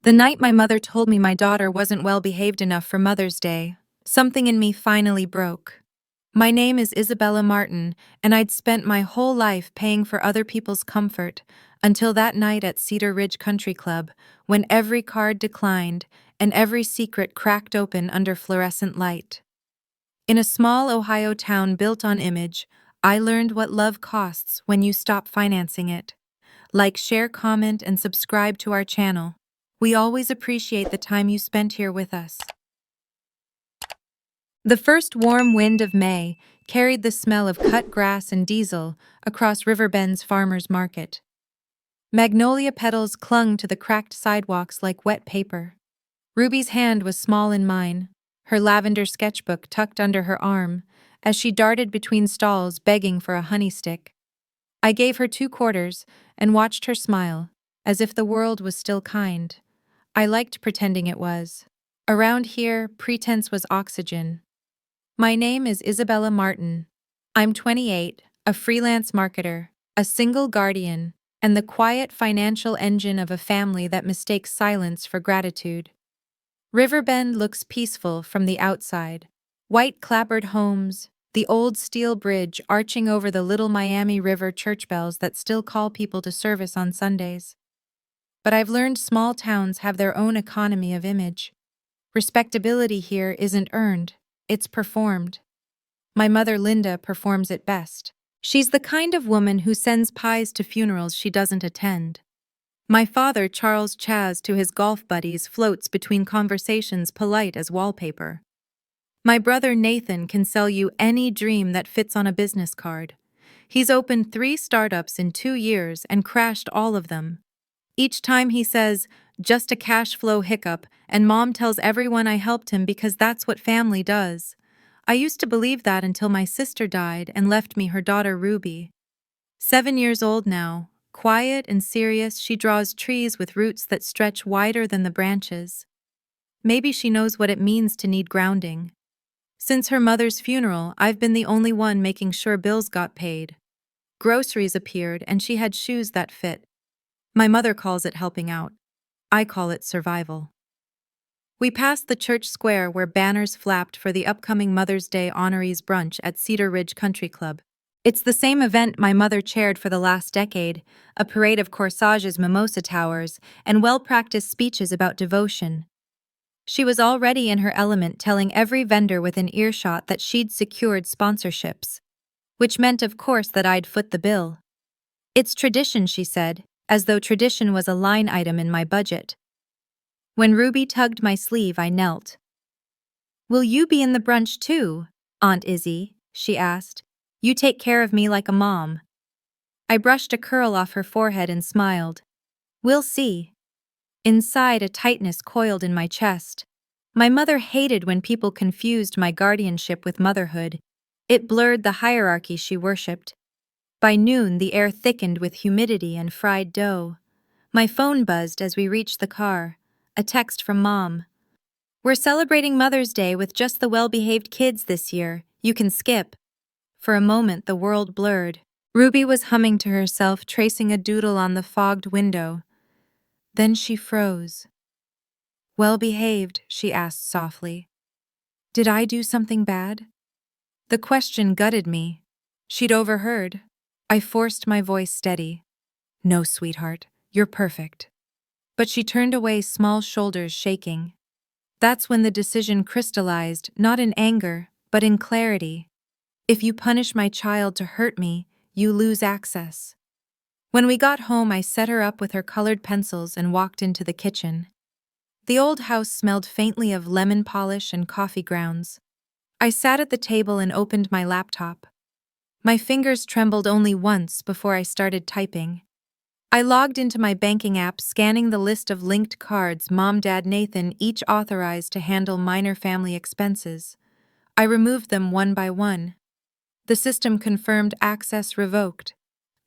The night my mother told me my daughter wasn't well behaved enough for Mother's Day, something in me finally broke. My name is Isabella Martin, and I'd spent my whole life paying for other people's comfort until that night at Cedar Ridge Country Club, when every card declined and every secret cracked open under fluorescent light. In a small Ohio town built on image, I learned what love costs when you stop financing it. Like, share, comment, and subscribe to our channel. We always appreciate the time you spent here with us. The first warm wind of May carried the smell of cut grass and diesel across Riverbend's farmers market. Magnolia petals clung to the cracked sidewalks like wet paper. Ruby's hand was small in mine, her lavender sketchbook tucked under her arm, as she darted between stalls begging for a honey stick. I gave her 2 quarters and watched her smile, as if the world was still kind. I liked pretending it was. Around here, pretense was oxygen. My name is Isabella Martin. I'm 28, a freelance marketer, a single guardian, and the quiet financial engine of a family that mistakes silence for gratitude. Riverbend looks peaceful from the outside. White clapboard homes, the old steel bridge arching over the Little Miami River church bells that still call people to service on Sundays. But I've learned small towns have their own economy of image. Respectability here isn't earned, it's performed. My mother Linda performs it best. She's the kind of woman who sends pies to funerals she doesn't attend. My father Charles Chaz to his golf buddies floats between conversations polite as wallpaper. My brother Nathan can sell you any dream that fits on a business card. He's opened 3 startups in 2 years and crashed all of them. Each time he says, "Just a cash flow hiccup," and Mom tells everyone I helped him because that's what family does. I used to believe that until my sister died and left me her daughter Ruby. 7 years old now, quiet and serious, she draws trees with roots that stretch wider than the branches. Maybe she knows what it means to need grounding. Since her mother's funeral, I've been the only one making sure bills got paid. Groceries appeared and she had shoes that fit. My mother calls it helping out. I call it survival. We passed the church square where banners flapped for the upcoming Mother's Day honorees brunch at Cedar Ridge Country Club. It's the same event my mother chaired for the last decade, a parade of corsages, mimosa towers, and well-practiced speeches about devotion. She was already in her element, telling every vendor within earshot that she'd secured sponsorships, which meant, of course, that I'd foot the bill. It's tradition, she said, as though tradition was a line item in my budget. When Ruby tugged my sleeve, I knelt. "Will you be in the brunch too, Aunt Izzy?" she asked. "You take care of me like a mom." I brushed a curl off her forehead and smiled. "We'll see." Inside, a tightness coiled in my chest. My mother hated when people confused my guardianship with motherhood. It blurred the hierarchy she worshipped. By noon, the air thickened with humidity and fried dough. My phone buzzed as we reached the car. A text from Mom. "We're celebrating Mother's Day with just the well-behaved kids this year. You can skip." For a moment, the world blurred. Ruby was humming to herself, tracing a doodle on the fogged window. Then she froze. "Well-behaved?" she asked softly. Did I do something bad? The question gutted me. She'd overheard. I forced my voice steady. "No, sweetheart, you're perfect." But she turned away, small shoulders shaking. That's when the decision crystallized, not in anger, but in clarity. If you punish my child to hurt me, you lose access. When we got home, I set her up with her colored pencils and walked into the kitchen. The old house smelled faintly of lemon polish and coffee grounds. I sat at the table and opened my laptop. My fingers trembled only once before I started typing. I logged into my banking app, scanning the list of linked cards Mom, Dad, Nathan each authorized to handle minor family expenses. I removed them one by one. The system confirmed access revoked.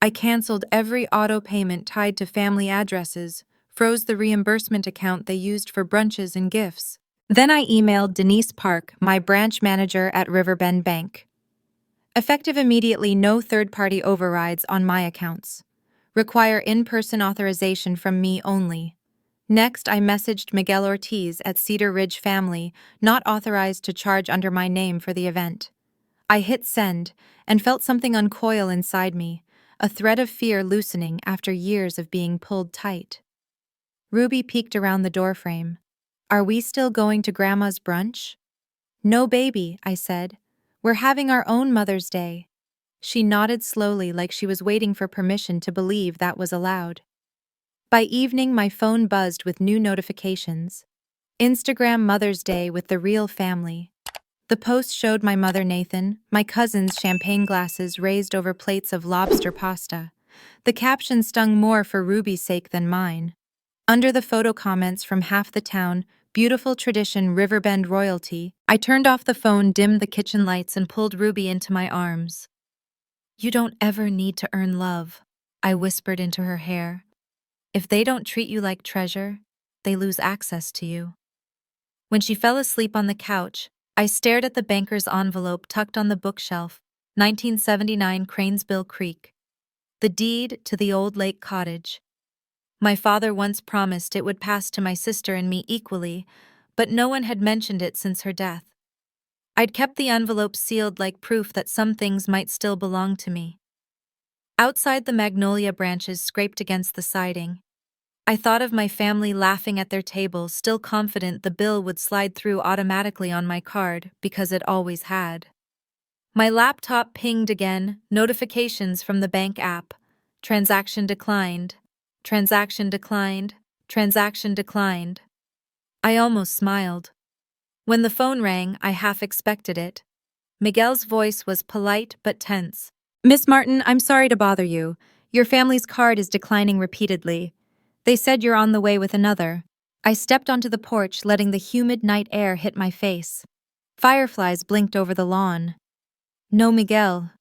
I canceled every auto payment tied to family addresses, froze the reimbursement account they used for brunches and gifts. Then I emailed Denise Park, my branch manager at Riverbend Bank. Effective immediately, no third-party overrides on my accounts. Require in-person authorization from me only. Next, I messaged Miguel Ortiz at Cedar Ridge Family, not authorized to charge under my name for the event. I hit send and felt something uncoil inside me, a thread of fear loosening after years of being pulled tight. Ruby peeked around the doorframe. "Are we still going to Grandma's brunch?" "No, baby," I said. "We're having our own Mother's Day." She nodded slowly like she was waiting for permission to believe that was allowed. By evening, my phone buzzed with new notifications. Instagram Mother's Day with the real family. The post showed my mother Nathan, my cousin's champagne glasses raised over plates of lobster pasta. The caption stung more for Ruby's sake than mine. Under the photo comments from half the town, "Beautiful tradition Riverbend royalty," I turned off the phone, dimmed the kitchen lights, and pulled Ruby into my arms. "You don't ever need to earn love," I whispered into her hair. "If they don't treat you like treasure, they lose access to you." When she fell asleep on the couch, I stared at the banker's envelope tucked on the bookshelf, 1979 Cranesbill Creek. The deed to the old lake cottage. My father once promised it would pass to my sister and me equally, but no one had mentioned it since her death. I'd kept the envelope sealed like proof that some things might still belong to me. Outside, the magnolia branches scraped against the siding. I thought of my family laughing at their table, still confident the bill would slide through automatically on my card, because it always had. My laptop pinged again, notifications from the bank app. Transaction declined. Transaction declined. Transaction declined. I almost smiled. When the phone rang, I half expected it. Miguel's voice was polite but tense. "Miss Martin, I'm sorry to bother you. Your family's card is declining repeatedly. They said you're on the way with another." I stepped onto the porch, letting the humid night air hit my face. Fireflies blinked over the lawn. "No, Miguel.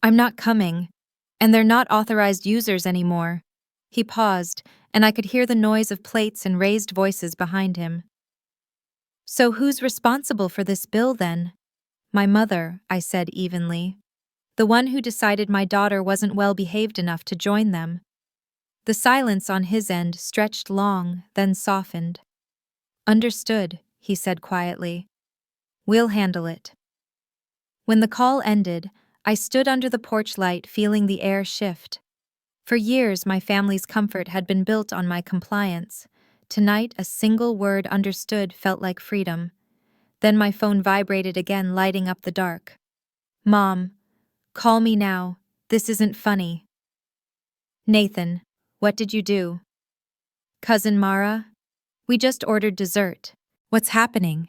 I'm not coming. And they're not authorized users anymore." He paused, and I could hear the noise of plates and raised voices behind him. "So who's responsible for this bill then?" "My mother," I said evenly. "The one who decided my daughter wasn't well behaved enough to join them." The silence on his end stretched long, then softened. "Understood," he said quietly. "We'll handle it." When the call ended, I stood under the porch light, feeling the air shift. For years, my family's comfort had been built on my compliance. Tonight, a single word understood felt like freedom. Then my phone vibrated again, lighting up the dark. "Mom, call me now. This isn't funny." "Nathan, what did you do?" "Cousin Mara? We just ordered dessert. What's happening?"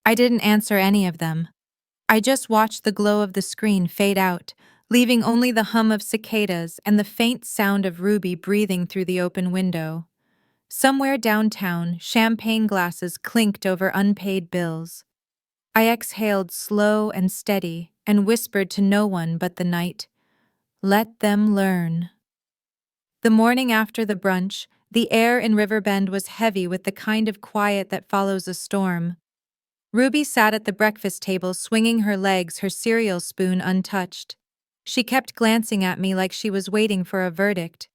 I didn't answer any of them. I just watched the glow of the screen fade out, leaving only the hum of cicadas and the faint sound of Ruby breathing through the open window. Somewhere downtown, champagne glasses clinked over unpaid bills. I exhaled slow and steady and whispered to no one but the night, "Let them learn." The morning after the brunch, the air in Riverbend was heavy with the kind of quiet that follows a storm. Ruby sat at the breakfast table, swinging her legs, her cereal spoon untouched. She kept glancing at me like she was waiting for a verdict.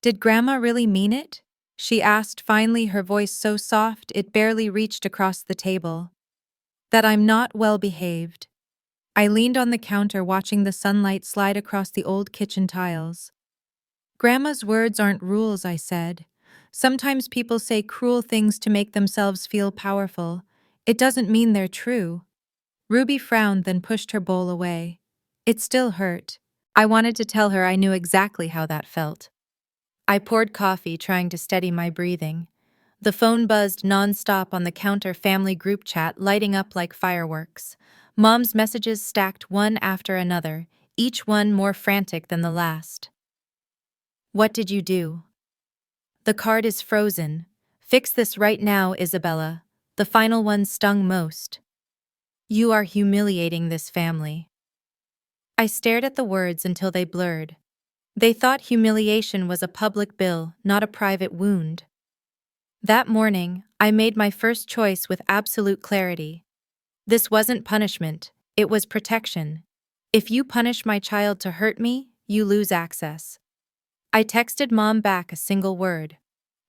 "Did Grandma really mean it?" she asked, finally, her voice so soft it barely reached across the table. "That I'm not well behaved." I leaned on the counter, watching the sunlight slide across the old kitchen tiles. "Grandma's words aren't rules," I said. "Sometimes people say cruel things to make themselves feel powerful. It doesn't mean they're true." Ruby frowned, then pushed her bowl away. It still hurt. I wanted to tell her I knew exactly how that felt. I poured coffee, trying to steady my breathing. The phone buzzed nonstop on the counter, family group chat lighting up like fireworks. Mom's messages stacked one after another, each one more frantic than the last. "What did you do?" "The card is frozen. Fix this right now, Isabella." The final one stung most. "You are humiliating this family." I stared at the words until they blurred. They thought humiliation was a public bill, not a private wound. That morning, I made my first choice with absolute clarity. This wasn't punishment, it was protection. If you punish my child to hurt me, you lose access. I texted Mom back a single word.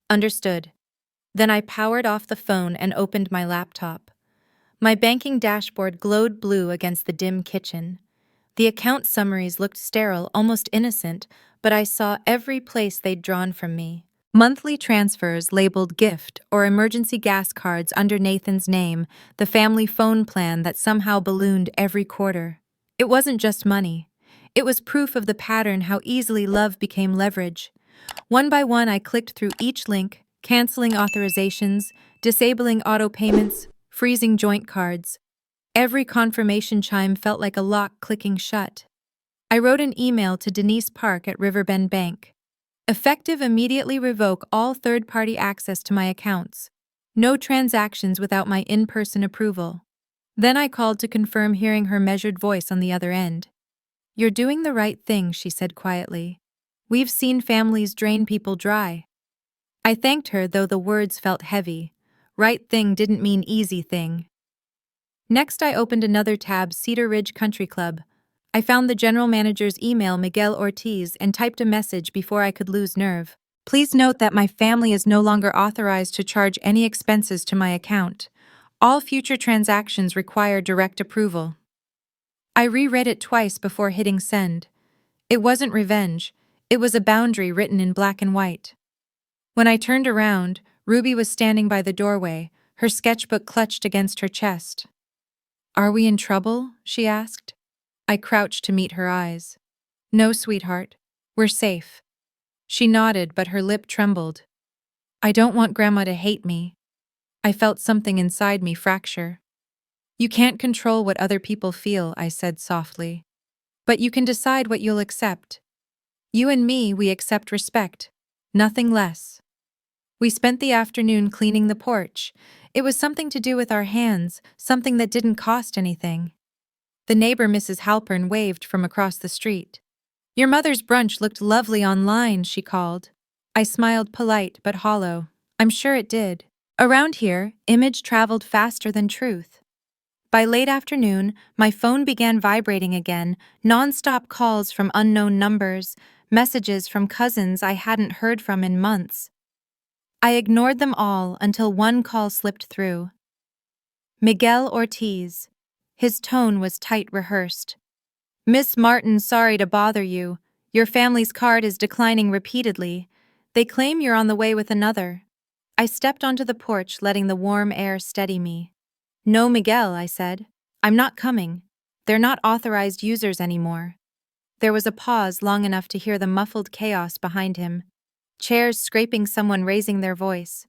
Understood. Then I powered off the phone and opened my laptop. My banking dashboard glowed blue against the dim kitchen. The account summaries looked sterile, almost innocent, but I saw every place they'd drawn from me. Monthly transfers labeled gift or emergency gas cards under Nathan's name, the family phone plan that somehow ballooned every quarter. It wasn't just money. It was proof of the pattern how easily love became leverage. One by one, I clicked through each link, canceling authorizations, disabling auto payments, freezing joint cards. Every confirmation chime felt like a lock clicking shut. I wrote an email to Denise Park at Riverbend Bank. Effective, immediately revoke all third-party access to my accounts. No transactions without my in-person approval. Then I called to confirm, hearing her measured voice on the other end. "You're doing the right thing," she said quietly. "We've seen families drain people dry." I thanked her, though the words felt heavy. Right thing didn't mean easy thing. Next, I opened another tab, Cedar Ridge Country Club. I found the general manager's email, Miguel Ortiz, and typed a message before I could lose nerve. "Please note that my family is no longer authorized to charge any expenses to my account. All future transactions require direct approval." I reread it twice before hitting send. It wasn't revenge. It was a boundary written in black and white. When I turned around, Ruby was standing by the doorway, her sketchbook clutched against her chest. "Are we in trouble?" she asked. I crouched to meet her eyes. "No, sweetheart. We're safe." She nodded, but her lip trembled. "I don't want Grandma to hate me." I felt something inside me fracture. "You can't control what other people feel," I said softly. "But you can decide what you'll accept. You and me, we accept respect. Nothing less." We spent the afternoon cleaning the porch. It was something to do with our hands, something that didn't cost anything. The neighbor, Mrs. Halpern, waved from across the street. "Your mother's brunch looked lovely online," she called. I smiled, polite but hollow. I'm sure it did. Around here, image traveled faster than truth. By late afternoon, my phone began vibrating again, non-stop calls from unknown numbers, messages from cousins I hadn't heard from in months. I ignored them all until one call slipped through. Miguel Ortiz. His tone was tight, rehearsed. "Miss Martin, sorry to bother you. Your family's card is declining repeatedly. They claim you're on the way with another." I stepped onto the porch, letting the warm air steady me. "No, Miguel," I said. "I'm not coming. They're not authorized users anymore." There was a pause long enough to hear the muffled chaos behind him. Chairs scraping, someone raising their voice.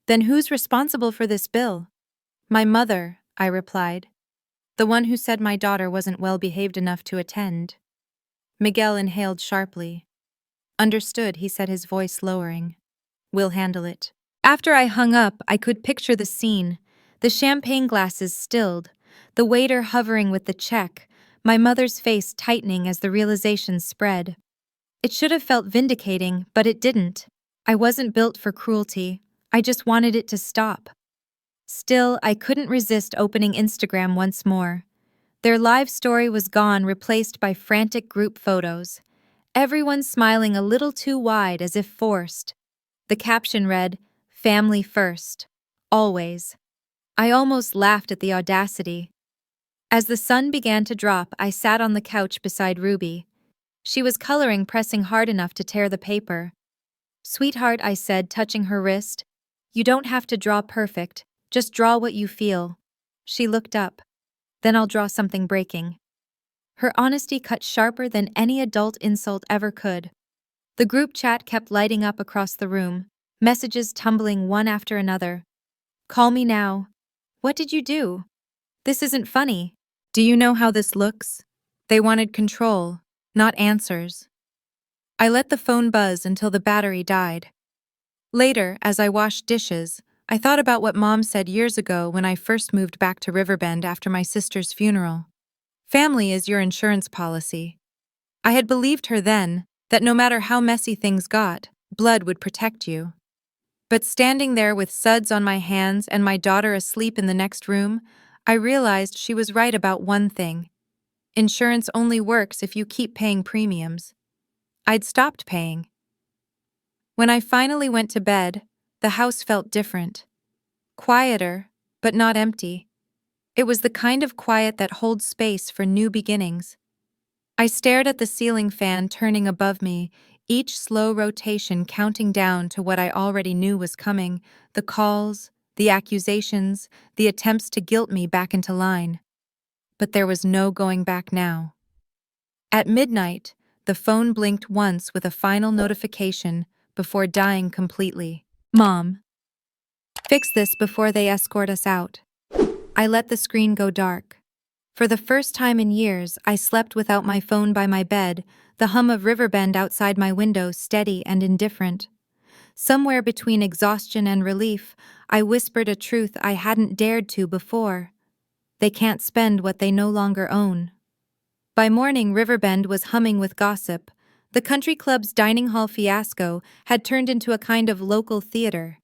"Then who's responsible for this bill?" "My mother," I replied. "The one who said my daughter wasn't well behaved enough to attend." Miguel inhaled sharply. "Understood," he said, his voice lowering. "We'll handle it." After I hung up, I could picture the scene. The champagne glasses stilled, the waiter hovering with the check, my mother's face tightening as the realization spread. It should have felt vindicating, but it didn't. I wasn't built for cruelty. I just wanted it to stop. Still, I couldn't resist opening Instagram once more. Their live story was gone, replaced by frantic group photos. Everyone smiling a little too wide, as if forced. The caption read, "Family first. Always." I almost laughed at the audacity. As the sun began to drop, I sat on the couch beside Ruby. She was coloring, pressing hard enough to tear the paper. "Sweetheart," I said, touching her wrist, "you don't have to draw perfect. Just draw what you feel." She looked up. "Then I'll draw something breaking." Her honesty cut sharper than any adult insult ever could. The group chat kept lighting up across the room, messages tumbling one after another. "Call me now." "What did you do?" "This isn't funny." "Do you know how this looks?" They wanted control, not answers. I let the phone buzz until the battery died. Later, as I washed dishes, I thought about what Mom said years ago when I first moved back to Riverbend after my sister's funeral. "Family is your insurance policy." I had believed her then, that no matter how messy things got, blood would protect you. But standing there with suds on my hands and my daughter asleep in the next room, I realized she was right about one thing. Insurance only works if you keep paying premiums. I'd stopped paying. When I finally went to bed, the house felt different. Quieter, but not empty. It was the kind of quiet that holds space for new beginnings. I stared at the ceiling fan turning above me, each slow rotation counting down to what I already knew was coming: the calls, the accusations, the attempts to guilt me back into line. But there was no going back now. At midnight, the phone blinked once with a final notification before dying completely. Mom, fix this before they escort us out. I let the screen go dark. For the first time in years, I slept without my phone by my bed, the hum of Riverbend outside my window steady and indifferent. Somewhere between exhaustion and relief, I whispered a truth I hadn't dared to before. They can't spend what they no longer own. By morning, Riverbend was humming with gossip. The country club's dining hall fiasco had turned into a kind of local theater.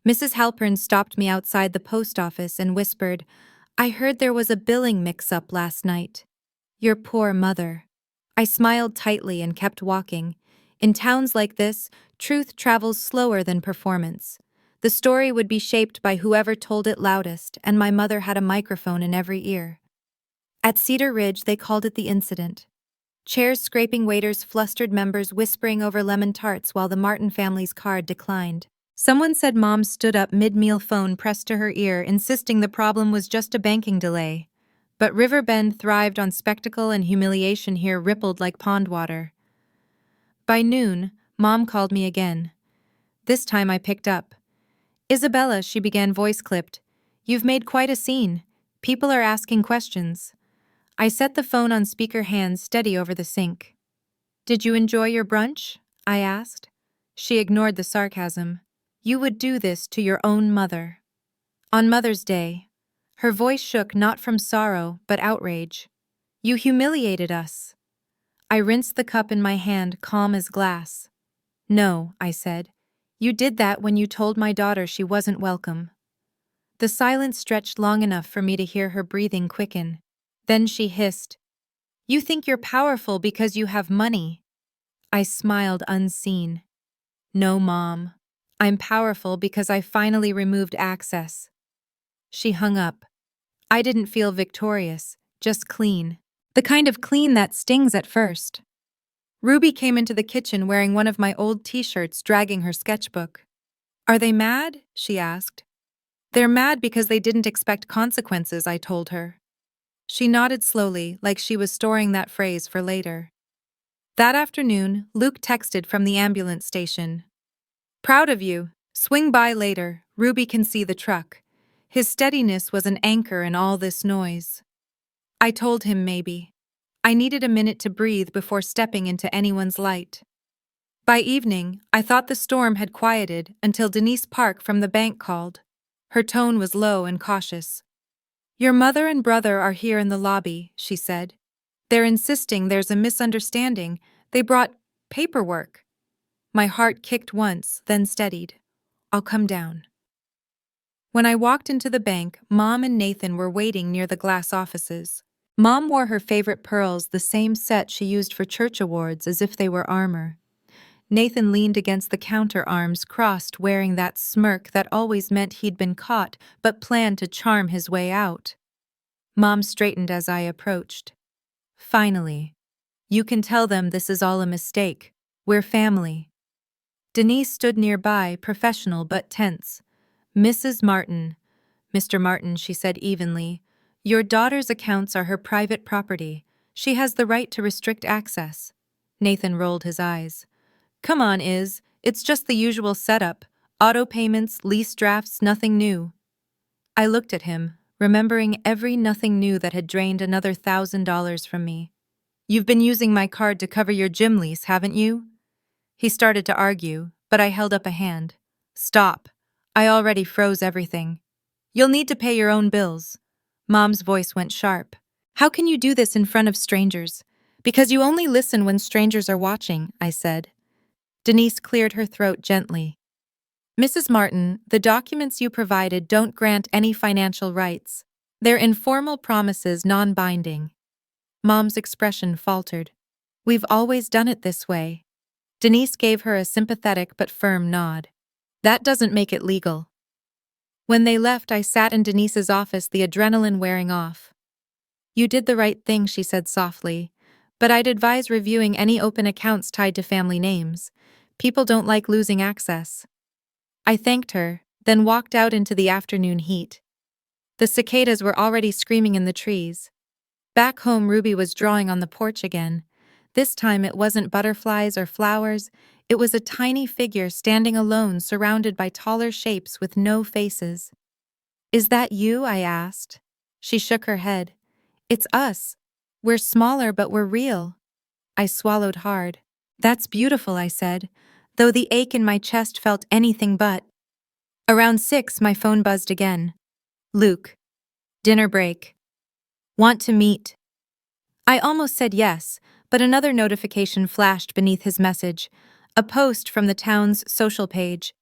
Mrs. Halpern stopped me outside the post office and whispered, "I heard there was a billing mix-up last night. Your poor mother." I smiled tightly and kept walking. In towns like this, truth travels slower than performance. The story would be shaped by whoever told it loudest, and my mother had a microphone in every ear. At Cedar Ridge, they called it the incident. Chairs scraping, waiters flustered, members whispering over lemon tarts while the Martin family's card declined. Someone said Mom stood up mid-meal, phone pressed to her ear, insisting the problem was just a banking delay. But Riverbend thrived on spectacle, and humiliation here rippled like pond water. By noon, Mom called me again. This time I picked up. "Isabella," she began, voice clipped, "you've made quite a scene. People are asking questions." I set the phone on speaker, hands steady over the sink. "Did you enjoy your brunch?" I asked. She ignored the sarcasm. "You would do this to your own mother. On Mother's Day." Her voice shook, not from sorrow, but outrage. "You humiliated us." I rinsed the cup in my hand, calm as glass. "No," I said. "You did that when you told my daughter she wasn't welcome." The silence stretched long enough for me to hear her breathing quicken. Then she hissed, "You think you're powerful because you have money." I smiled, unseen. "No, Mom. I'm powerful because I finally removed access." She hung up. I didn't feel victorious, just clean. The kind of clean that stings at first. Ruby came into the kitchen wearing one of my old t-shirts, dragging her sketchbook. "Are they mad?" she asked. "They're mad because they didn't expect consequences," I told her. She nodded slowly, like she was storing that phrase for later. That afternoon, Luke texted from the ambulance station. "Proud of you. Swing by later. Ruby can see the truck." His steadiness was an anchor in all this noise. I told him maybe. I needed a minute to breathe before stepping into anyone's light. By evening, I thought the storm had quieted until Denise Park from the bank called. Her tone was low and cautious. "Your mother and brother are here in the lobby," she said. "They're insisting there's a misunderstanding. They brought paperwork." My heart kicked once, then steadied. "I'll come down." When I walked into the bank, Mom and Nathan were waiting near the glass offices. Mom wore her favorite pearls, the same set she used for church awards, as if they were armor. Nathan leaned against the counter, arms crossed, wearing that smirk that always meant he'd been caught but planned to charm his way out. Mom straightened as I approached. "Finally. You can tell them this is all a mistake. We're family." Denise stood nearby, professional but tense. "Mrs. Martin." "Mr. Martin," she said evenly. "Your daughter's accounts are her private property. She has the right to restrict access." Nathan rolled his eyes. "Come on, Iz. It's just the usual setup. Auto payments, lease drafts, nothing new." I looked at him, remembering every nothing new that had drained another $1,000 from me. "You've been using my card to cover your gym lease, haven't you?" He started to argue, but I held up a hand. "Stop. I already froze everything. You'll need to pay your own bills." Mom's voice went sharp. "How can you do this in front of strangers?" "Because you only listen when strangers are watching," I said. Denise cleared her throat gently. "Mrs. Martin, the documents you provided don't grant any financial rights. They're informal promises, non-binding." Mom's expression faltered. "We've always done it this way." Denise gave her a sympathetic but firm nod. That doesn't make it legal. When they left, I sat in Denise's office, the adrenaline wearing off. You did the right thing, she said softly, but I'd advise reviewing any open accounts tied to family names. People don't like losing access. I thanked her, then walked out into the afternoon heat. The cicadas were already screaming in the trees. Back home, Ruby was drawing on the porch again. This time it wasn't butterflies or flowers, it was a tiny figure standing alone, surrounded by taller shapes with no faces. Is that you? I asked. She shook her head. It's us. We're smaller, but we're real. I swallowed hard. That's beautiful, I said, though the ache in my chest felt anything but. Around 6, my phone buzzed again. Luke. Dinner break. Want to meet? I almost said yes, but another notification flashed beneath his message. A post from the town's social page.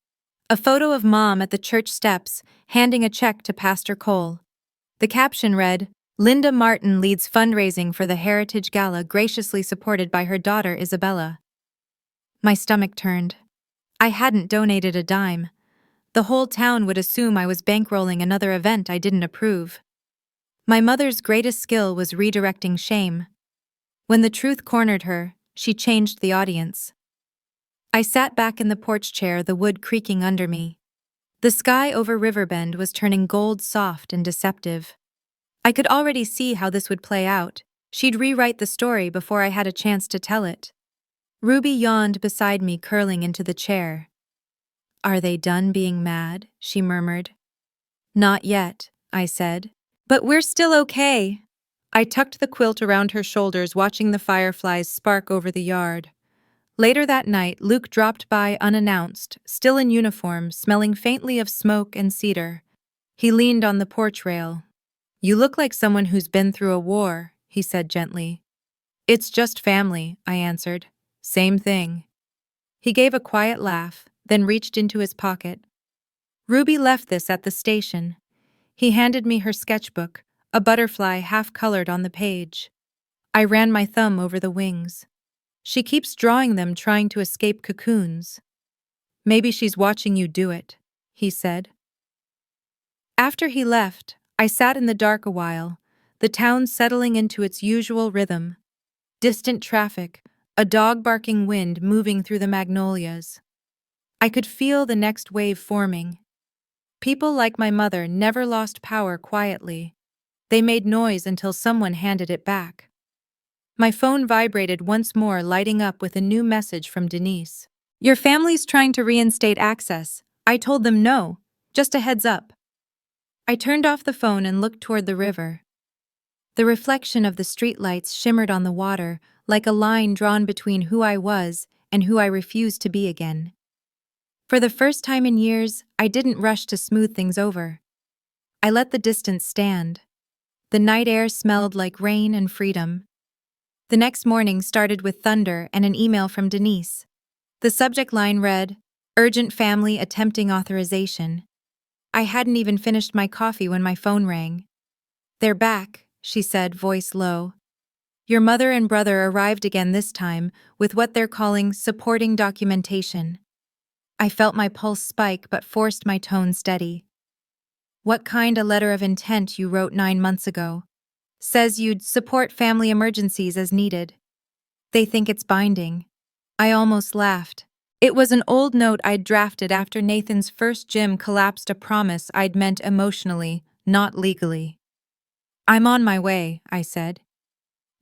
A photo of Mom at the church steps, handing a check to Pastor Cole. The caption read, Linda Martin leads fundraising for the Heritage Gala, graciously supported by her daughter Isabella. My stomach turned. I hadn't donated a dime. The whole town would assume I was bankrolling another event I didn't approve. My mother's greatest skill was redirecting shame. When the truth cornered her, she changed the audience. I sat back in the porch chair, the wood creaking under me. The sky over Riverbend was turning gold, soft and deceptive. I could already see how this would play out. She'd rewrite the story before I had a chance to tell it. Ruby yawned beside me, curling into the chair. Are they done being mad? She murmured. Not yet, I said. But we're still okay. I tucked the quilt around her shoulders, watching the fireflies spark over the yard. Later that night, Luke dropped by unannounced, still in uniform, smelling faintly of smoke and cedar. He leaned on the porch rail. You look like someone who's been through a war, he said gently. It's just family, I answered. Same thing. He gave a quiet laugh, then reached into his pocket. Ruby left this at the station. He handed me her sketchbook, a butterfly half-colored on the page. I ran my thumb over the wings. She keeps drawing them, trying to escape cocoons. Maybe she's watching you do it, he said. After he left, I sat in the dark a while, the town settling into its usual rhythm. Distant traffic, a dog-barking wind moving through the magnolias. I could feel the next wave forming. People like my mother never lost power quietly. They made noise until someone handed it back. My phone vibrated once more, lighting up with a new message from Denise. Your family's trying to reinstate access. I told them no, just a heads up. I turned off the phone and looked toward the river. The reflection of the streetlights shimmered on the water, like a line drawn between who I was and who I refused to be again. For the first time in years, I didn't rush to smooth things over. I let the distance stand. The night air smelled like rain and freedom. The next morning started with thunder and an email from Denise. The subject line read, Urgent family attempting authorization. I hadn't even finished my coffee when my phone rang. They're back, she said, voice low. Your mother and brother arrived again, this time with what they're calling supporting documentation. I felt my pulse spike but forced my tone steady. What kind of letter of intent you wrote 9 months ago? Says you'd support family emergencies as needed. They think it's binding. I almost laughed. It was an old note I'd drafted after Nathan's first gym collapsed, a promise I'd meant emotionally, not legally. I'm on my way, I said.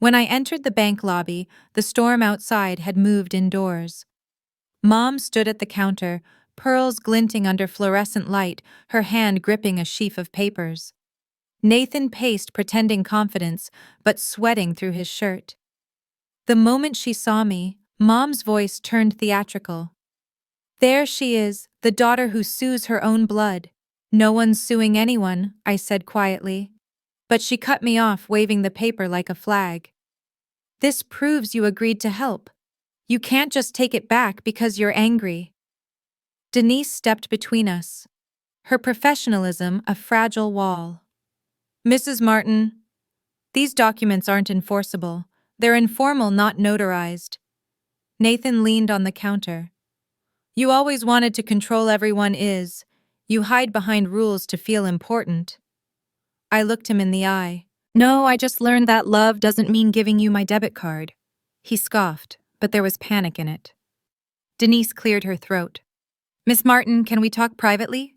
When I entered the bank lobby, the storm outside had moved indoors. Mom stood at the counter, pearls glinting under fluorescent light, her hand gripping a sheaf of papers. Nathan paced, pretending confidence, but sweating through his shirt. The moment she saw me, Mom's voice turned theatrical. There she is, the daughter who sues her own blood. No one's suing anyone, I said quietly. But she cut me off, waving the paper like a flag. This proves you agreed to help. You can't just take it back because you're angry. Denise stepped between us. Her professionalism a fragile wall. Mrs. Martin, these documents aren't enforceable. They're informal, not notarized. Nathan leaned on the counter. You always wanted to control everyone is. You hide behind rules to feel important. I looked him in the eye. No, I just learned that love doesn't mean giving you my debit card. He scoffed, but there was panic in it. Denise cleared her throat. Miss Martin, can we talk privately?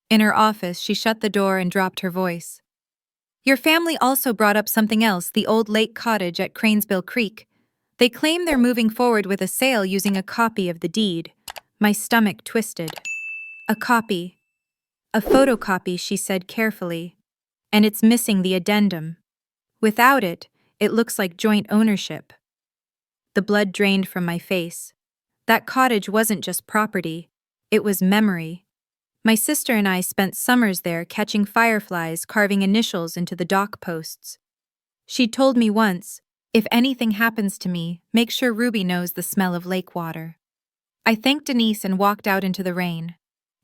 In her office, she shut the door and dropped her voice. Your family also brought up something else, the old lake cottage at Cranesbill Creek. They claim they're moving forward with a sale using a copy of the deed. My stomach twisted. A copy. A photocopy, she said carefully. And it's missing the addendum. Without it, it looks like joint ownership. The blood drained from my face. That cottage wasn't just property. It was memory. My sister and I spent summers there catching fireflies, carving initials into the dock posts. She'd told me once, if anything happens to me, make sure Ruby knows the smell of lake water. I thanked Denise and walked out into the rain.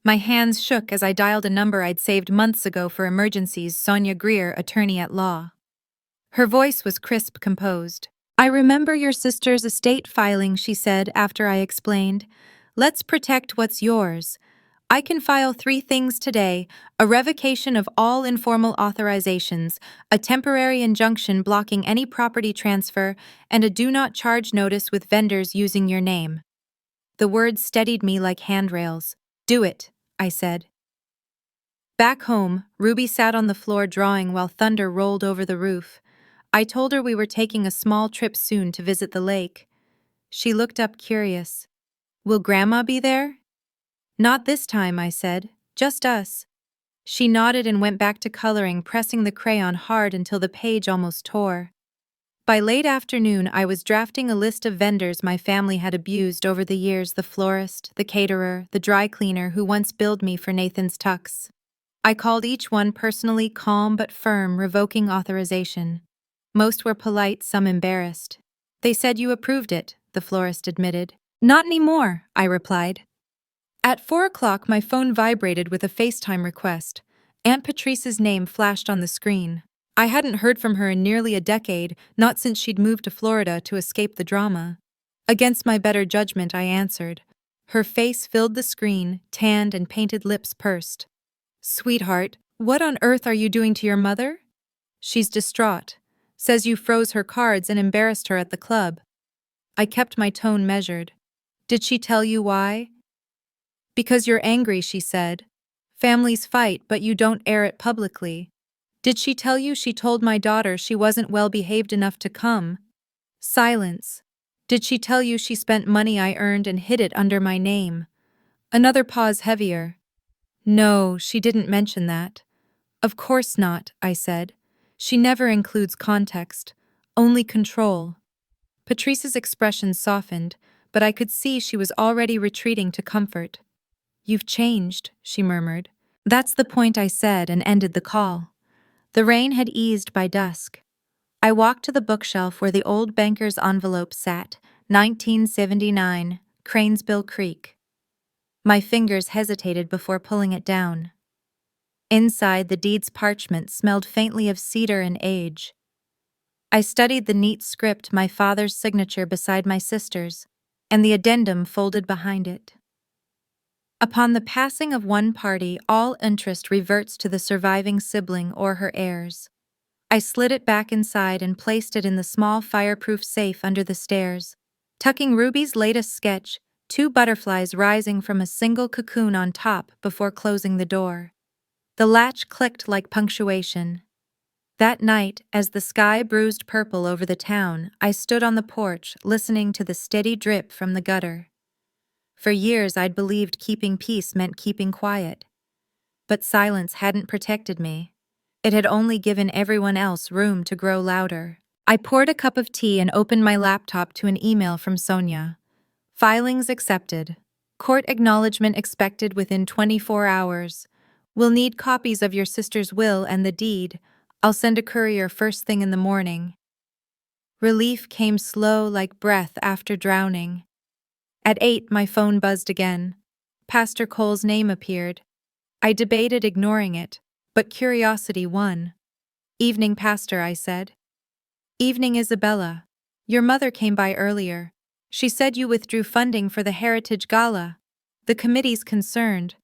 My hands shook as I dialed a number I'd saved months ago for emergencies, Sonia Greer, attorney at law. Her voice was crisp, composed. I remember your sister's estate filing, she said after I explained. Let's protect what's yours. I can file 3 things today: a revocation of all informal authorizations, a temporary injunction blocking any property transfer, and a do not charge notice with vendors using your name. The words steadied me like handrails. Do it, I said. Back home, Ruby sat on the floor drawing while thunder rolled over the roof. I told her we were taking a small trip soon to visit the lake. She looked up curious. Will Grandma be there? Not this time, I said. Just us. She nodded and went back to coloring, pressing the crayon hard until the page almost tore. By late afternoon, I was drafting a list of vendors my family had abused over the years: the florist, the caterer, the dry cleaner who once billed me for Nathan's tux. I called each one personally, calm but firm, revoking authorization. Most were polite, some embarrassed. They said you approved it, the florist admitted. Not anymore, I replied. At 4 o'clock, my phone vibrated with a FaceTime request. Aunt Patrice's name flashed on the screen. I hadn't heard from her in nearly a decade, not since she'd moved to Florida to escape the drama. Against my better judgment, I answered. Her face filled the screen, tanned and painted lips pursed. Sweetheart, what on earth are you doing to your mother? She's distraught. Says you froze her cards and embarrassed her at the club. I kept my tone measured. Did she tell you why? Because you're angry, she said. Families fight, but you don't air it publicly. Did she tell you she told my daughter she wasn't well behaved enough to come? Silence. Did she tell you she spent money I earned and hid it under my name? Another pause, heavier. No, she didn't mention that. Of course not, I said. She never includes context, only control. Patrice's expression softened, but I could see she was already retreating to comfort. You've changed, she murmured. That's the point, I said, and ended the call. The rain had eased by dusk. I walked to the bookshelf where the old banker's envelope sat, 1979, Cranesbill Creek. My fingers hesitated before pulling it down. Inside, the deed's parchment smelled faintly of cedar and age. I studied the neat script, my father's signature beside my sister's, and the addendum folded behind it. Upon the passing of one party, all interest reverts to the surviving sibling or her heirs. I slid it back inside and placed it in the small fireproof safe under the stairs, tucking Ruby's latest sketch, 2 butterflies rising from a single cocoon on top, before closing the door. The latch clicked like punctuation. That night, as the sky bruised purple over the town, I stood on the porch, listening to the steady drip from the gutter. For years I'd believed keeping peace meant keeping quiet. But silence hadn't protected me. It had only given everyone else room to grow louder. I poured a cup of tea and opened my laptop to an email from Sonia. Filings accepted. Court acknowledgement expected within 24 hours. We'll need copies of your sister's will and the deed. I'll send a courier first thing in the morning. Relief came slow like breath after drowning. At 8, my phone buzzed again. Pastor Cole's name appeared. I debated ignoring it, but curiosity won. Evening, Pastor, I said. Evening, Isabella. Your mother came by earlier. She said you withdrew funding for the Heritage Gala. The committee's concerned.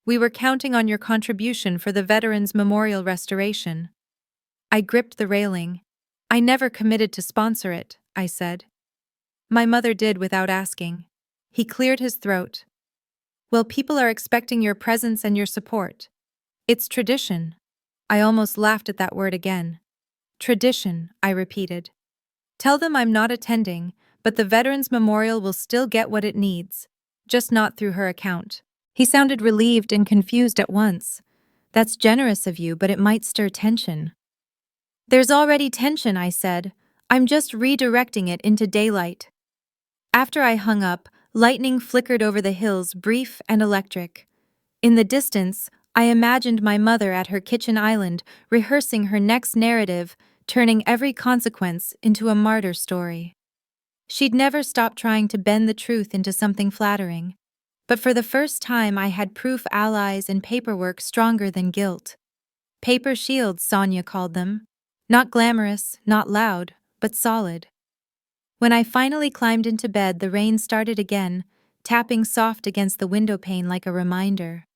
We were counting on your contribution for the Veterans Memorial restoration. I gripped the railing. I never committed to sponsor it, I said. My mother did without asking. He cleared his throat. Well, people are expecting your presence and your support. It's tradition. I almost laughed at that word again. Tradition, I repeated. Tell them I'm not attending, but the Veterans Memorial will still get what it needs, just not through her account. He sounded relieved and confused at once. That's generous of you, but it might stir tension. There's already tension, I said. I'm just redirecting it into daylight. After I hung up, lightning flickered over the hills, brief and electric. In the distance, I imagined my mother at her kitchen island, rehearsing her next narrative, turning every consequence into a martyr story. She'd never stop trying to bend the truth into something flattering. But for the first time, I had proof allies and paperwork stronger than guilt. Paper shields, Sonia called them. Not glamorous, not loud, but solid. When I finally climbed into bed, the rain started again, tapping soft against the window pane like a reminder.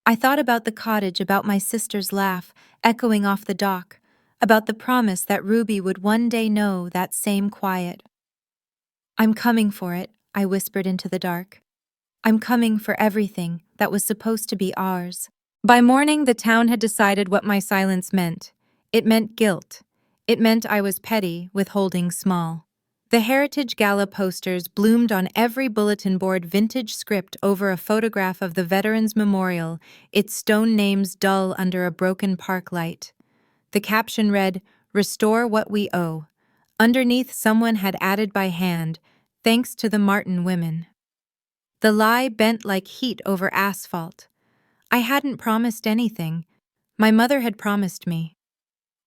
I thought about the cottage, about my sister's laugh, echoing off the dock, about the promise that Ruby would one day know that same quiet. I'm coming for it, I whispered into the dark. I'm coming for everything that was supposed to be ours. By morning, the town had decided what my silence meant. It meant guilt. It meant I was petty, withholding small. The Heritage Gala posters bloomed on every bulletin board, vintage script over a photograph of the Veterans Memorial, its stone names dull under a broken park light. The caption read, "Restore what we owe." Underneath, someone had added by hand, "Thanks to the Martin women." The lie bent like heat over asphalt. I hadn't promised anything. My mother had promised me.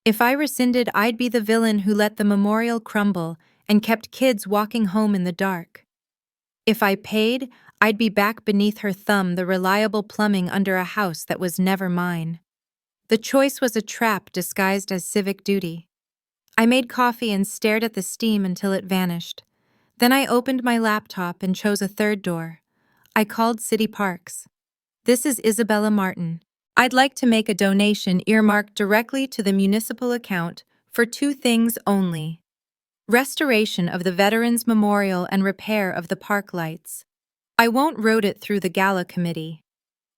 If I rescinded, I'd be the villain who let the memorial crumble and kept kids walking home in the dark. If I paid, I'd be back beneath her thumb, the reliable plumbing under a house that was never mine. The choice was a trap disguised as civic duty. I made coffee and stared at the steam until it vanished. Then I opened my laptop and chose a third door. I called City Parks. This is Isabella Martin. I'd like to make a donation earmarked directly to the municipal account for two things only: restoration of the Veterans Memorial and repair of the park lights. I won't route it through the gala committee.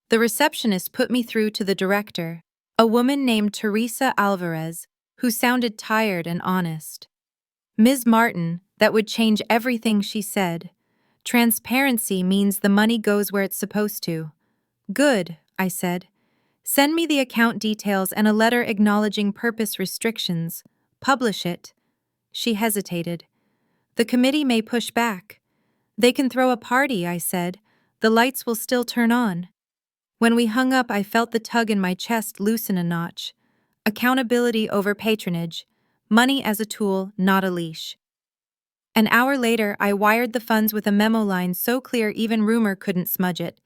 The receptionist put me through to the director, a woman named Teresa Alvarez, who sounded tired and honest. Ms. Martin, that would change everything, she said. Transparency means the money goes where it's supposed to. Good, I said. Send me the account details and a letter acknowledging purpose restrictions. Publish it. She hesitated. The committee may push back. They can throw a party, I said. The lights will still turn on. When we hung up, I felt the tug in my chest loosen a notch. Accountability over patronage. Money as a tool, not a leash. An hour later, I wired the funds with a memo line so clear even rumor couldn't smudge it.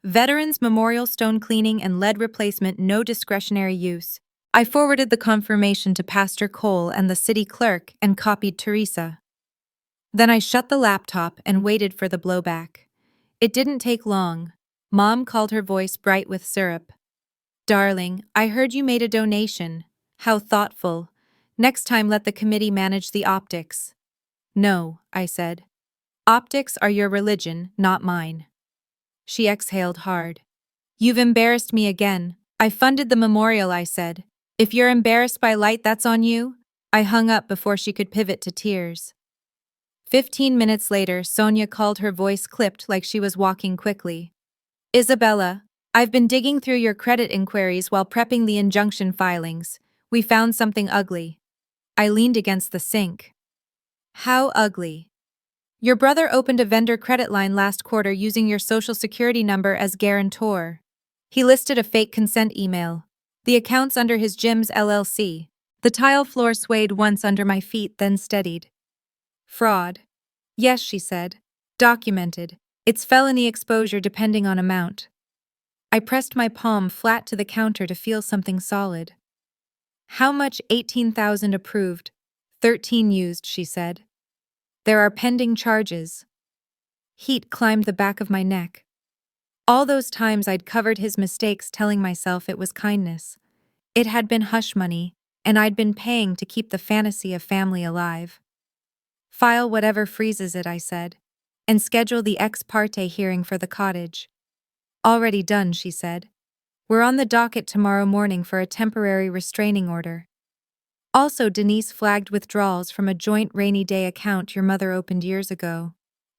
Veterans Memorial stone cleaning and lead replacement, no discretionary use. I forwarded the confirmation to Pastor Cole and the city clerk and copied Teresa. Then I shut the laptop and waited for the blowback. It didn't take long. Mom called, her voice bright with syrup. Darling, I heard you made a donation. How thoughtful. Next time let the committee manage the optics. No, I said. Optics are your religion, not mine. She exhaled hard. You've embarrassed me again. I funded the memorial, I said. If you're embarrassed by light, that's on you. I hung up before she could pivot to tears. 15 minutes later, Sonia called, her voice clipped like she was walking quickly. Isabella, I've been digging through your credit inquiries while prepping the injunction filings. We found something ugly. I leaned against the sink. How ugly? Your brother opened a vendor credit line last quarter using your social security number as guarantor. He listed a fake consent email. The account's under his gym's LLC. The tile floor swayed once under my feet, then steadied. Fraud. Yes, she said. Documented. It's felony exposure depending on amount. I pressed my palm flat to the counter to feel something solid. How much? 18,000 approved. 13 used, she said. There are pending charges. Heat climbed the back of my neck. All those times I'd covered his mistakes, telling myself it was kindness. It had been hush money, and I'd been paying to keep the fantasy of family alive. File whatever freezes it, I said, and schedule the ex parte hearing for the cottage. Already done, she said. We're on the docket tomorrow morning for a temporary restraining order. Also, Denise flagged withdrawals from a joint rainy day account your mother opened years ago.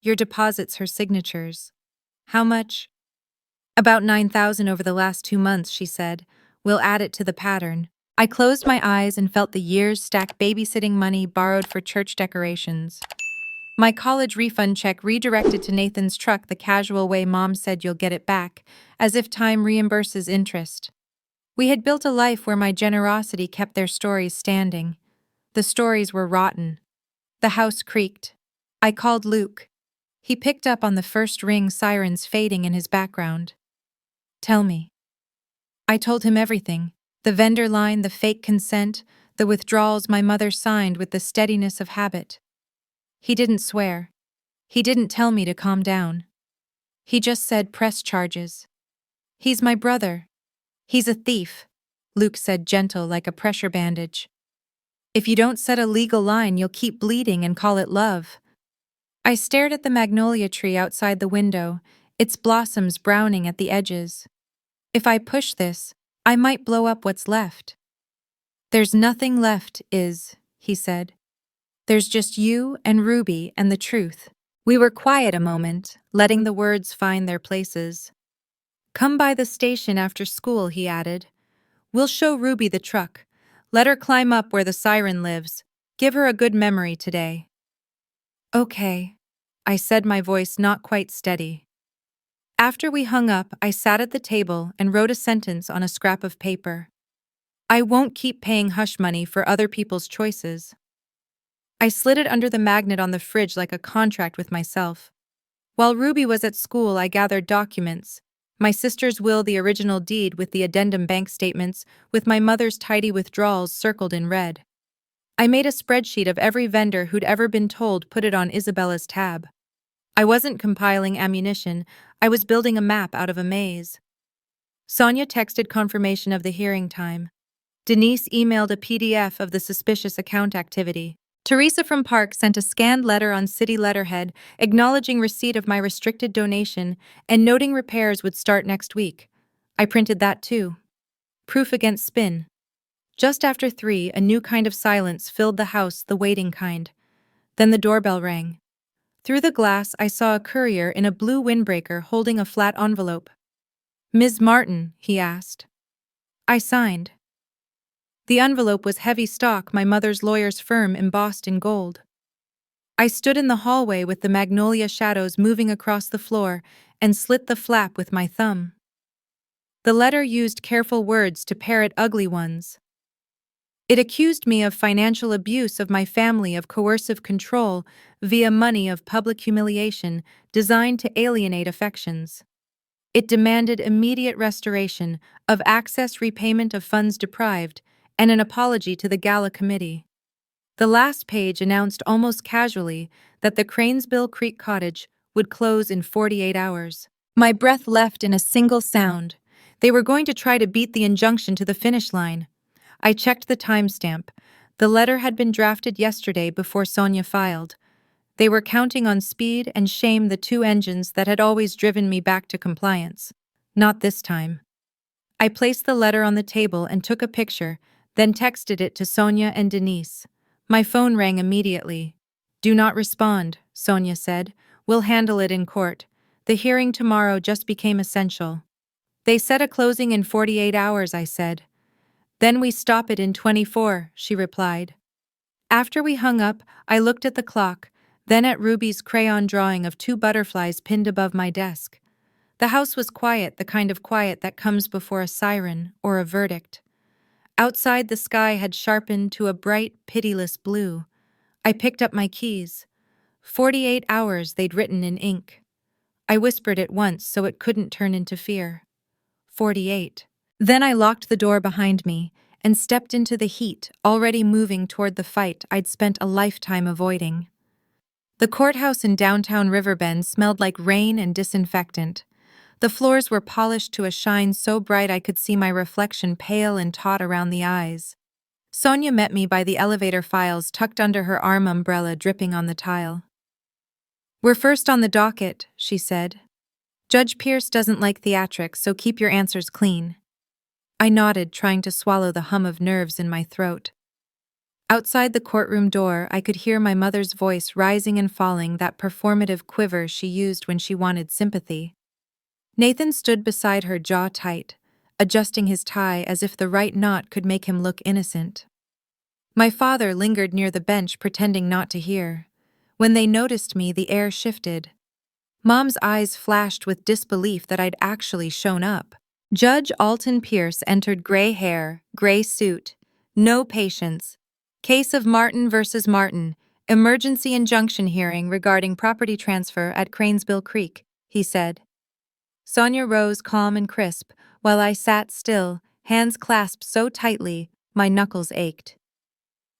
Your deposits her signatures. How much? About 9,000 over the last 2 months, she said. We'll add it to the pattern. I closed my eyes and felt the years stacked babysitting money borrowed for church decorations. My college refund check redirected to Nathan's truck the casual way Mom said you'll get it back, as if time reimburses interest. We had built a life where my generosity kept their stories standing. The stories were rotten. The house creaked. I called Luke. He picked up on the first ring, sirens fading in his background. Tell me. I told him everything. The vendor line, the fake consent, the withdrawals my mother signed with the steadiness of habit. He didn't swear. He didn't tell me to calm down. He just said press charges. He's my brother. He's a thief, Luke said, gentle like a pressure bandage. If you don't set a legal line, you'll keep bleeding and call it love. I stared at the magnolia tree outside the window, its blossoms browning at the edges. If I push this, I might blow up what's left. There's nothing left, he said. There's just you and Ruby and the truth. We were quiet a moment, letting the words find their places. Come by the station after school, he added. We'll show Ruby the truck. Let her climb up where the siren lives. Give her a good memory today. Okay, I said, my voice not quite steady. After we hung up, I sat at the table and wrote a sentence on a scrap of paper. I won't keep paying hush money for other people's choices. I slid it under the magnet on the fridge like a contract with myself. While Ruby was at school, I gathered documents. My sister's will, the original deed with the addendum bank statements, with my mother's tidy withdrawals circled in red. I made a spreadsheet of every vendor who'd ever been told put it on Isabella's tab. I wasn't compiling ammunition, I was building a map out of a maze. Sonia texted confirmation of the hearing time. Denise emailed a PDF of the suspicious account activity. Teresa from Park sent a scanned letter on city letterhead acknowledging receipt of my restricted donation and noting repairs would start next week. I printed that too. Proof against spin. Just after 3, a new kind of silence filled the house, the waiting kind. Then the doorbell rang. Through the glass, I saw a courier in a blue windbreaker holding a flat envelope. Ms. Martin, he asked. I signed. The envelope was heavy stock, my mother's lawyer's firm embossed in gold. I stood in the hallway with the magnolia shadows moving across the floor and slit the flap with my thumb. The letter used careful words to parrot ugly ones. It accused me of financial abuse of my family, of coercive control via money, of public humiliation designed to alienate affections. It demanded immediate restoration of access, repayment of funds deprived, and an apology to the gala committee. The last page announced almost casually that the Cranesbill Creek cottage would close in 48 hours. My breath left in a single sound. They were going to try to beat the injunction to the finish line. I checked the timestamp. The letter had been drafted yesterday before Sonia filed. They were counting on speed and shame, the two engines that had always driven me back to compliance. Not this time. I placed the letter on the table and took a picture, then texted it to Sonia and Denise. My phone rang immediately. Do not respond, Sonia said. We'll handle it in court. The hearing tomorrow just became essential. They set a closing in 48 hours, I said. Then we stop it in 24, she replied. After we hung up, I looked at the clock, then at Ruby's crayon drawing of 2 butterflies pinned above my desk. The house was quiet, the kind of quiet that comes before a siren or a verdict. Outside, the sky had sharpened to a bright, pitiless blue. I picked up my keys. 48 hours, they'd written in ink. I whispered it once so it couldn't turn into fear. 48. Then I locked the door behind me and stepped into the heat, already moving toward the fight I'd spent a lifetime avoiding. The courthouse in downtown Riverbend smelled like rain and disinfectant. The floors were polished to a shine so bright I could see my reflection pale and taut around the eyes. Sonia met me by the elevator files tucked under her arm umbrella dripping on the tile. "We're first on the docket," she said. "Judge Pierce doesn't like theatrics, so keep your answers clean." I nodded, trying to swallow the hum of nerves in my throat. Outside the courtroom door, I could hear my mother's voice rising and falling, that performative quiver she used when she wanted sympathy. Nathan stood beside her, jaw tight, adjusting his tie as if the right knot could make him look innocent. My father lingered near the bench, pretending not to hear. When they noticed me, the air shifted. Mom's eyes flashed with disbelief that I'd actually shown up. Judge Alton Pierce entered, gray hair, gray suit. "No patience. Case of Martin versus Martin, emergency injunction hearing regarding property transfer at Cranesbill Creek," he said. Sonia rose calm and crisp, while I sat still, hands clasped so tightly, my knuckles ached.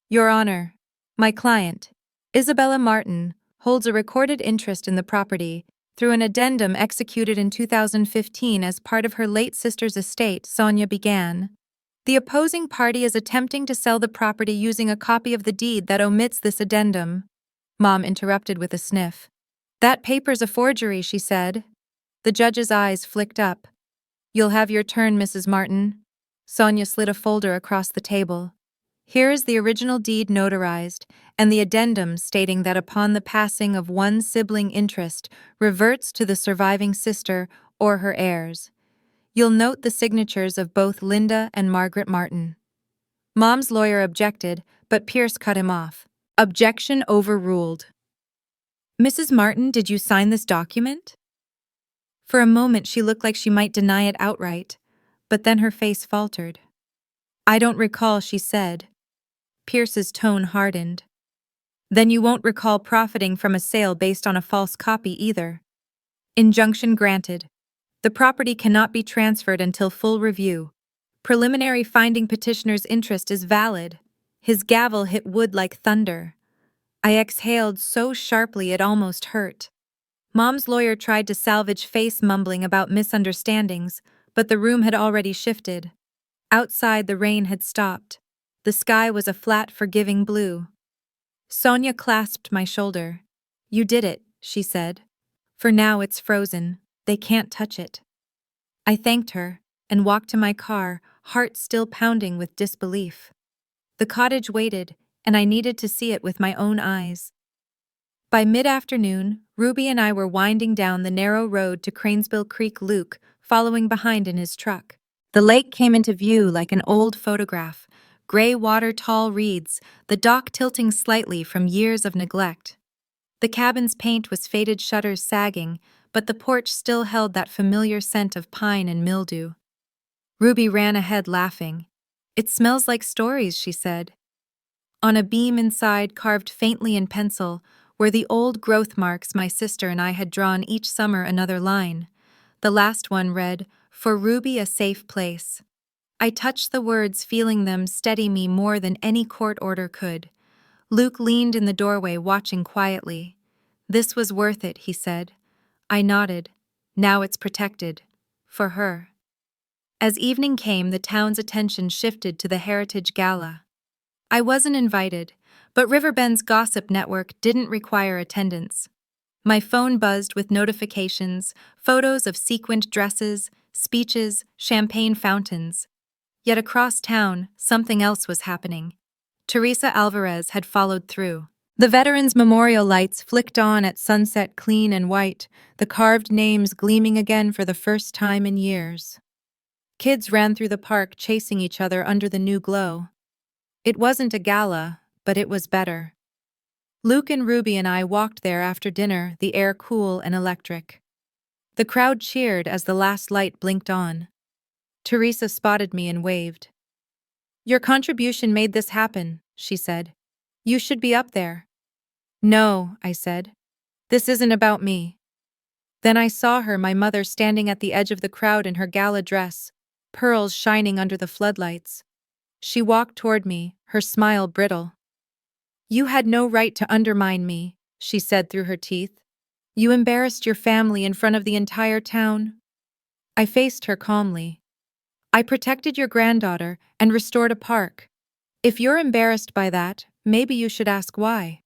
"Your Honor, my client, Isabella Martin, holds a recorded interest in the property through an addendum executed in 2015 as part of her late sister's estate," Sonia began. "The opposing party is attempting to sell the property using a copy of the deed that omits this addendum," Mom interrupted with a sniff. "That paper's a forgery," she said. The judge's eyes flicked up. "You'll have your turn, Mrs. Martin." Sonia slid a folder across the table. "Here is the original deed notarized, and the addendum stating that upon the passing of one sibling, interest reverts to the surviving sister or her heirs. You'll note the signatures of both Linda and Margaret Martin." Mom's lawyer objected, but Pierce cut him off. "Objection overruled." "Mrs. Martin, did you sign this document?" For a moment she looked like she might deny it outright, but then her face faltered. "I don't recall," she said. Pierce's tone hardened. "Then you won't recall profiting from a sale based on a false copy either." Injunction granted. The property cannot be transferred until full review. Preliminary finding petitioner's interest is valid. His gavel hit wood like thunder. I exhaled so sharply it almost hurt. Mom's lawyer tried to salvage face, mumbling about misunderstandings, but the room had already shifted. Outside, the rain had stopped. The sky was a flat, forgiving blue. Sonia clasped my shoulder. "You did it," she said. "For now it's frozen. They can't touch it." I thanked her and walked to my car, heart still pounding with disbelief. The cottage waited, and I needed to see it with my own eyes. By mid-afternoon, Ruby and I were winding down the narrow road to Cranesbill Creek, Luke following behind in his truck. The lake came into view like an old photograph, gray water, tall reeds, the dock tilting slightly from years of neglect. The cabin's paint was faded, shutters sagging, but the porch still held that familiar scent of pine and mildew. Ruby ran ahead, laughing. "It smells like stories," she said. On a beam inside, carved faintly in pencil, were the old growth marks my sister and I had drawn each summer. Another line. The last one read, "For Ruby, a safe place." I touched the words, feeling them steady me more than any court order could. Luke leaned in the doorway, watching quietly. "This was worth it," he said. I nodded. "Now it's protected. For her." As evening came, the town's attention shifted to the Heritage Gala. I wasn't invited, but Riverbend's gossip network didn't require attendance. My phone buzzed with notifications, photos of sequined dresses, speeches, champagne fountains. Yet across town, something else was happening. Teresa Alvarez had followed through. The Veterans Memorial lights flicked on at sunset, clean and white, the carved names gleaming again for the first time in years. Kids ran through the park, chasing each other under the new glow. It wasn't a gala, but it was better. Luke and Ruby and I walked there after dinner, the air cool and electric. The crowd cheered as the last light blinked on. Teresa spotted me and waved. "Your contribution made this happen," she said. "You should be up there." "No," I said. "This isn't about me." Then I saw her, my mother, standing at the edge of the crowd in her gala dress, pearls shining under the floodlights. She walked toward me, her smile brittle. "You had no right to undermine me," she said through her teeth. You embarrassed your family in front of the entire town. I faced her calmly. I protected your granddaughter and restored a park. If you're embarrassed by that, maybe you should ask why.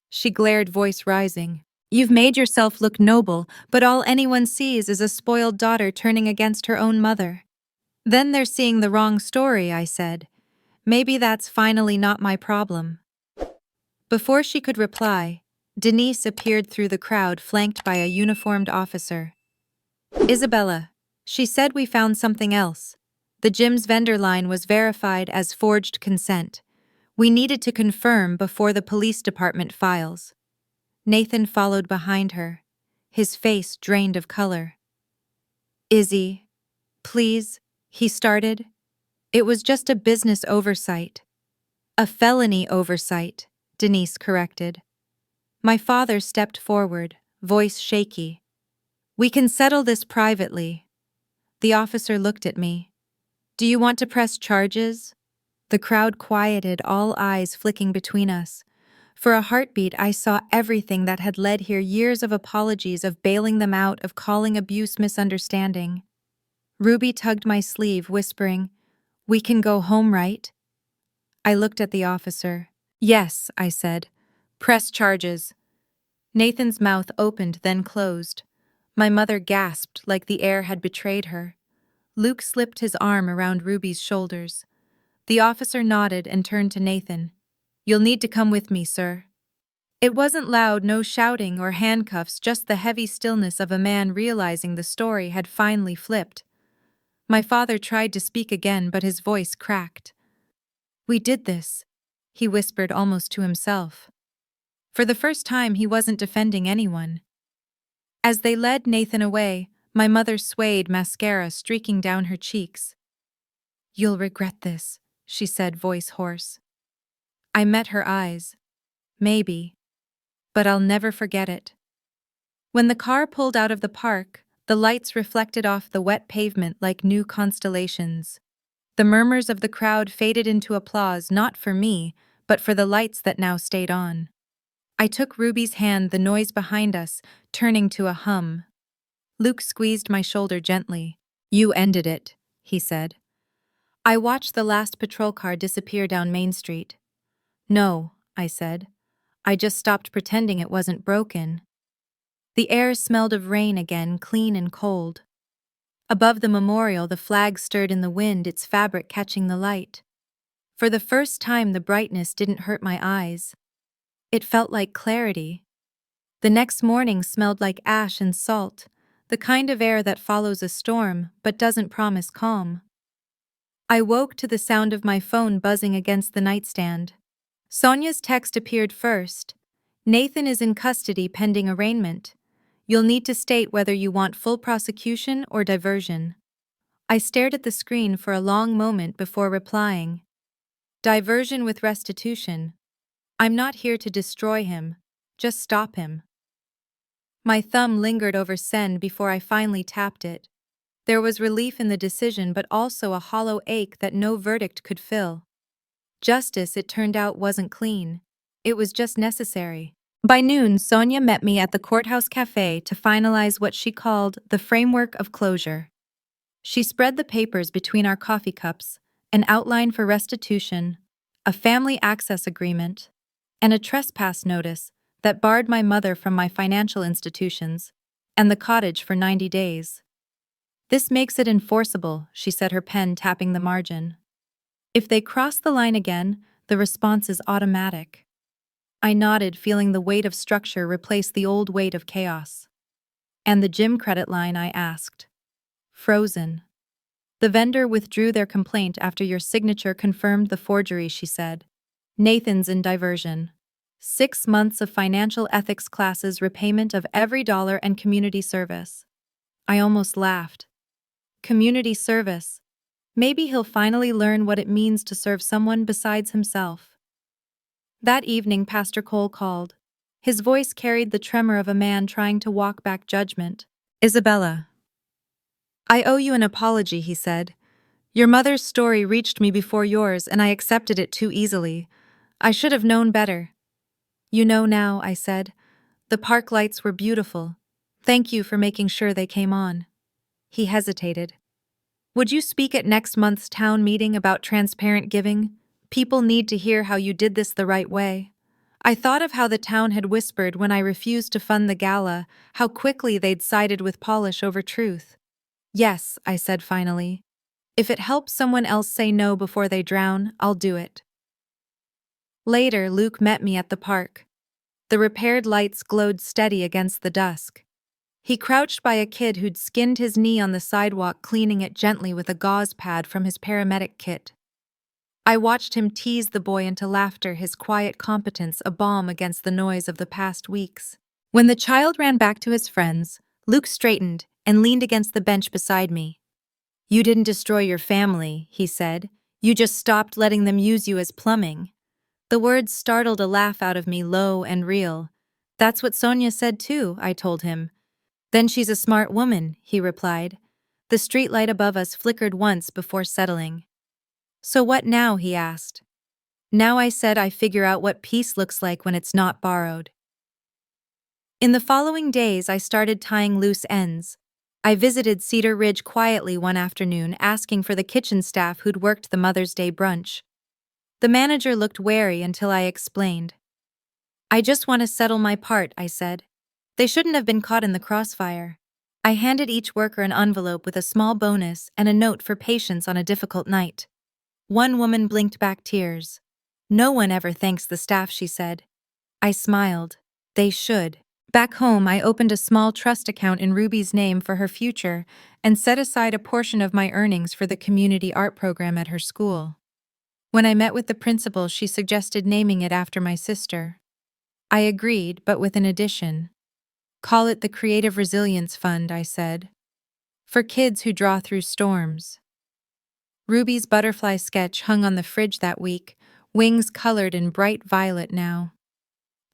She glared, voice rising. You've made yourself look noble, but all anyone sees is a spoiled daughter turning against her own mother. Then they're seeing the wrong story, I said. Maybe that's finally not my problem. Before she could reply, Denise appeared through the crowd flanked by a uniformed officer. Isabella, she said we found something else. The gym's vendor line was verified as forged consent. We needed to confirm before the police department files. Nathan followed behind her, his face drained of color. Izzy, please, he started. It was just a business oversight. A felony oversight, Denise corrected. My father stepped forward, voice shaky. We can settle this privately. The officer looked at me. Do you want to press charges? The crowd quieted, all eyes flicking between us. For a heartbeat, I saw everything that had led here, years of apologies, of bailing them out, of calling abuse misunderstanding. Ruby tugged my sleeve, whispering, We can go home, right? I looked at the officer. Yes, I said. Press charges. Nathan's mouth opened, then closed. My mother gasped like the air had betrayed her. Luke slipped his arm around Ruby's shoulders. The officer nodded and turned to Nathan. You'll need to come with me, sir. It wasn't loud, no shouting or handcuffs, just the heavy stillness of a man realizing the story had finally flipped. My father tried to speak again, but his voice cracked. We did this, he whispered almost to himself. For the first time, he wasn't defending anyone. As they led Nathan away, my mother swayed, mascara streaking down her cheeks. You'll regret this, she said, voice hoarse. I met her eyes. Maybe. But I'll never forget it. When the car pulled out of the park, the lights reflected off the wet pavement like new constellations. The murmurs of the crowd faded into applause, not for me, but for the lights that now stayed on. I took Ruby's hand, the noise behind us, turning to a hum. Luke squeezed my shoulder gently. You ended it, he said. I watched the last patrol car disappear down Main Street. No, I said. I just stopped pretending it wasn't broken. The air smelled of rain again, clean and cold. Above the memorial, the flag stirred in the wind, its fabric catching the light. For the first time, the brightness didn't hurt my eyes. It felt like clarity. The next morning smelled like ash and salt, the kind of air that follows a storm but doesn't promise calm. I woke to the sound of my phone buzzing against the nightstand. Sonia's text appeared first. Nathan is in custody pending arraignment. You'll need to state whether you want full prosecution or diversion. I stared at the screen for a long moment before replying. Diversion with restitution. I'm not here to destroy him, just stop him. My thumb lingered over send before I finally tapped it. There was relief in the decision, but also a hollow ache that no verdict could fill. Justice, it turned out, wasn't clean. It was just necessary. By noon, Sonia met me at the courthouse cafe to finalize what she called the framework of closure. She spread the papers between our coffee cups, an outline for restitution, a family access agreement, and a trespass notice that barred my mother from my financial institutions and the cottage for 90 days. This makes it enforceable, she said, her pen tapping the margin. If they cross the line again, the response is automatic. I nodded, feeling the weight of structure replace the old weight of chaos. And the gym credit line, I asked. Frozen. The vendor withdrew their complaint after your signature confirmed the forgery, she said. Nathan's in diversion. 6 months of financial ethics classes, repayment of every dollar, and community service. I almost laughed. Community service. Maybe he'll finally learn what it means to serve someone besides himself. That evening, Pastor Cole called. His voice carried the tremor of a man trying to walk back judgment. Isabella. I owe you an apology, he said. Your mother's story reached me before yours, and I accepted it too easily. I should have known better. You know now, I said. The park lights were beautiful. Thank you for making sure they came on. He hesitated. Would you speak at next month's town meeting about transparent giving? People need to hear how you did this the right way. I thought of how the town had whispered when I refused to fund the gala, how quickly they'd sided with polish over truth. Yes, I said finally. If it helps someone else say no before they drown, I'll do it. Later, Luke met me at the park. The repaired lights glowed steady against the dusk. He crouched by a kid who'd skinned his knee on the sidewalk, cleaning it gently with a gauze pad from his paramedic kit. I watched him tease the boy into laughter, his quiet competence a balm against the noise of the past weeks. When the child ran back to his friends, Luke straightened and leaned against the bench beside me. You didn't destroy your family, he said. You just stopped letting them use you as plumbing. The words startled a laugh out of me, low and real. That's what Sonia said too, I told him. Then she's a smart woman, he replied. The streetlight above us flickered once before settling. So what now, he asked. Now, I said, I figure out what peace looks like when it's not borrowed. In the following days, I started tying loose ends. I visited Cedar Ridge quietly one afternoon, asking for the kitchen staff who'd worked the Mother's Day brunch. The manager looked wary until I explained. I just want to settle my part, I said. They shouldn't have been caught in the crossfire. I handed each worker an envelope with a small bonus and a note for patience on a difficult night. One woman blinked back tears. No one ever thanks the staff, she said. I smiled. They should. Back home, I opened a small trust account in Ruby's name for her future and set aside a portion of my earnings for the community art program at her school. When I met with the principal, she suggested naming it after my sister. I agreed, but with an addition. Call it the Creative Resilience Fund, I said. For kids who draw through storms. Ruby's butterfly sketch hung on the fridge that week, wings colored in bright violet now.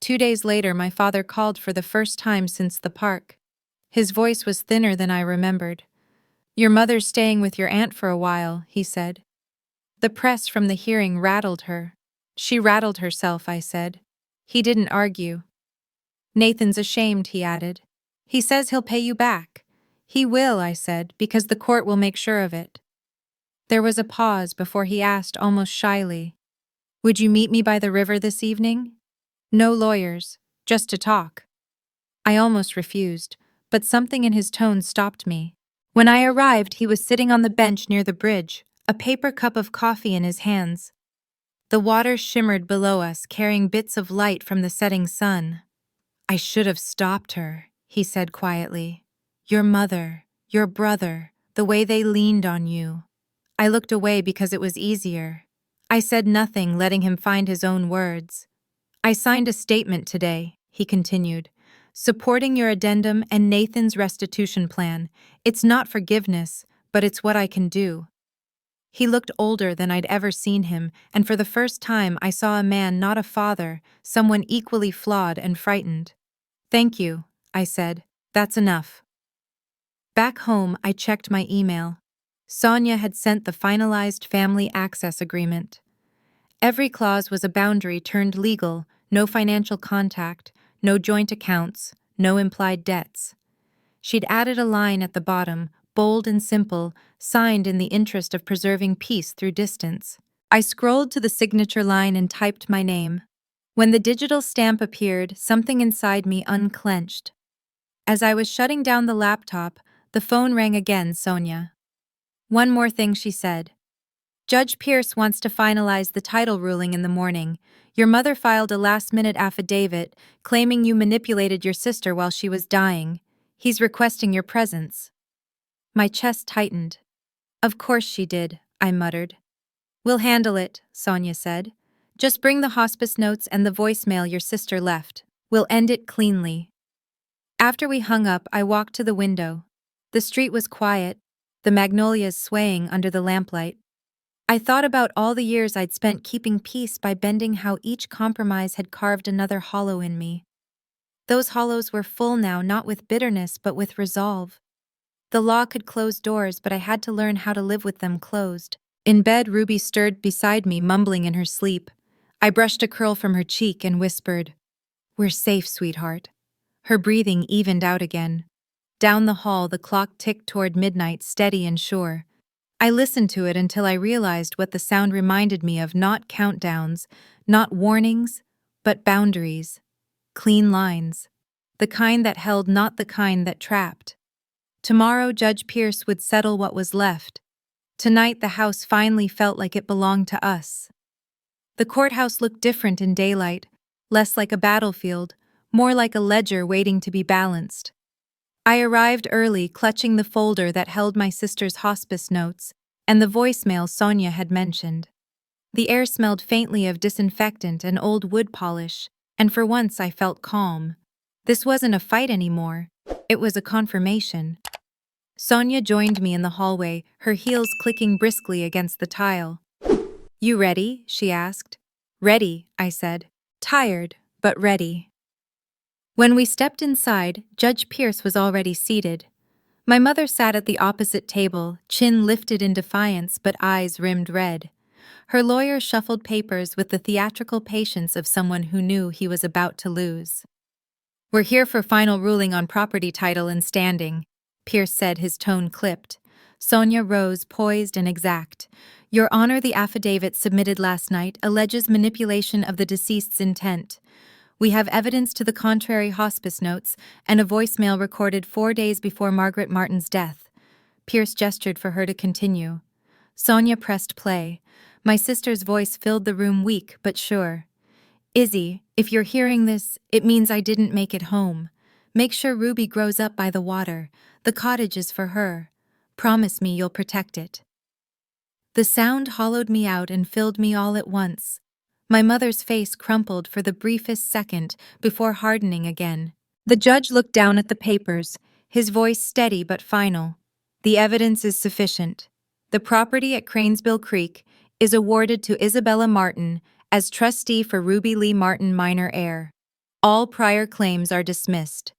2 days later, my father called for the first time since the park. His voice was thinner than I remembered. Your mother's staying with your aunt for a while, he said. The press from the hearing rattled her. She rattled herself, I said. He didn't argue. Nathan's ashamed, he added. He says he'll pay you back. He will, I said, because the court will make sure of it. There was a pause before he asked almost shyly, Would you meet me by the river this evening? No lawyers, just to talk. I almost refused, but something in his tone stopped me. When I arrived, he was sitting on the bench near the bridge, a paper cup of coffee in his hands. The water shimmered below us, carrying bits of light from the setting sun. I should have stopped her, he said quietly. Your mother, your brother, the way they leaned on you. I looked away because it was easier. I said nothing, letting him find his own words. I signed a statement today, he continued, supporting your addendum and Nathan's restitution plan. It's not forgiveness, but it's what I can do. He looked older than I'd ever seen him, and for the first time I saw a man, not a father, someone equally flawed and frightened. Thank you, I said. That's enough. Back home, I checked my email. Sonia had sent the finalized family access agreement. Every clause was a boundary turned legal, no financial contact, no joint accounts, no implied debts. She'd added a line at the bottom, bold and simple, signed in the interest of preserving peace through distance. I scrolled to the signature line and typed my name. When the digital stamp appeared, something inside me unclenched. As I was shutting down the laptop, the phone rang again. Sonia. One more thing, she said. Judge Pierce wants to finalize the title ruling in the morning. Your mother filed a last-minute affidavit claiming you manipulated your sister while she was dying. He's requesting your presence. My chest tightened. Of course she did, I muttered. We'll handle it, Sonia said. Just bring the hospice notes and the voicemail your sister left. We'll end it cleanly. After we hung up, I walked to the window. The street was quiet, the magnolias swaying under the lamplight. I thought about all the years I'd spent keeping peace by bending how each compromise had carved another hollow in me. Those hollows were full now, not with bitterness but with resolve. The law could close doors, but I had to learn how to live with them closed. In bed, Ruby stirred beside me, mumbling in her sleep. I brushed a curl from her cheek and whispered, "We're safe, sweetheart." Her breathing evened out again. Down the hall, the clock ticked toward midnight, steady and sure. I listened to it until I realized what the sound reminded me of: not countdowns, not warnings, but boundaries. Clean lines. The kind that held, not the kind that trapped. Tomorrow, Judge Pierce would settle what was left. Tonight, the house finally felt like it belonged to us. The courthouse looked different in daylight, less like a battlefield, more like a ledger waiting to be balanced. I arrived early, clutching the folder that held my sister's hospice notes and the voicemail Sonia had mentioned. The air smelled faintly of disinfectant and old wood polish, and for once I felt calm. This wasn't a fight anymore. It was a confirmation. Sonia joined me in the hallway, her heels clicking briskly against the tile. "You ready?" she asked. "Ready," I said. "Tired, but ready." When we stepped inside, Judge Pierce was already seated. My mother sat at the opposite table, chin lifted in defiance but eyes rimmed red. Her lawyer shuffled papers with the theatrical patience of someone who knew he was about to lose. "We're here for final ruling on property title and standing," Pierce said, his tone clipped. Sonia rose, poised and exact. "Your Honor, the affidavit submitted last night alleges manipulation of the deceased's intent. We have evidence to the contrary: hospice notes and a voicemail recorded 4 days before Margaret Martin's death." Pierce gestured for her to continue. Sonia pressed play. My sister's voice filled the room, weak but sure. "Izzy, if you're hearing this, it means I didn't make it home. Make sure Ruby grows up by the water. The cottage is for her. Promise me you'll protect it." The sound hollowed me out and filled me all at once. My mother's face crumpled for the briefest second before hardening again. The judge looked down at the papers, his voice steady but final. "The evidence is sufficient. The property at Cranesbill Creek is awarded to Isabella Martin as trustee for Ruby Lee Martin, minor heir. All prior claims are dismissed.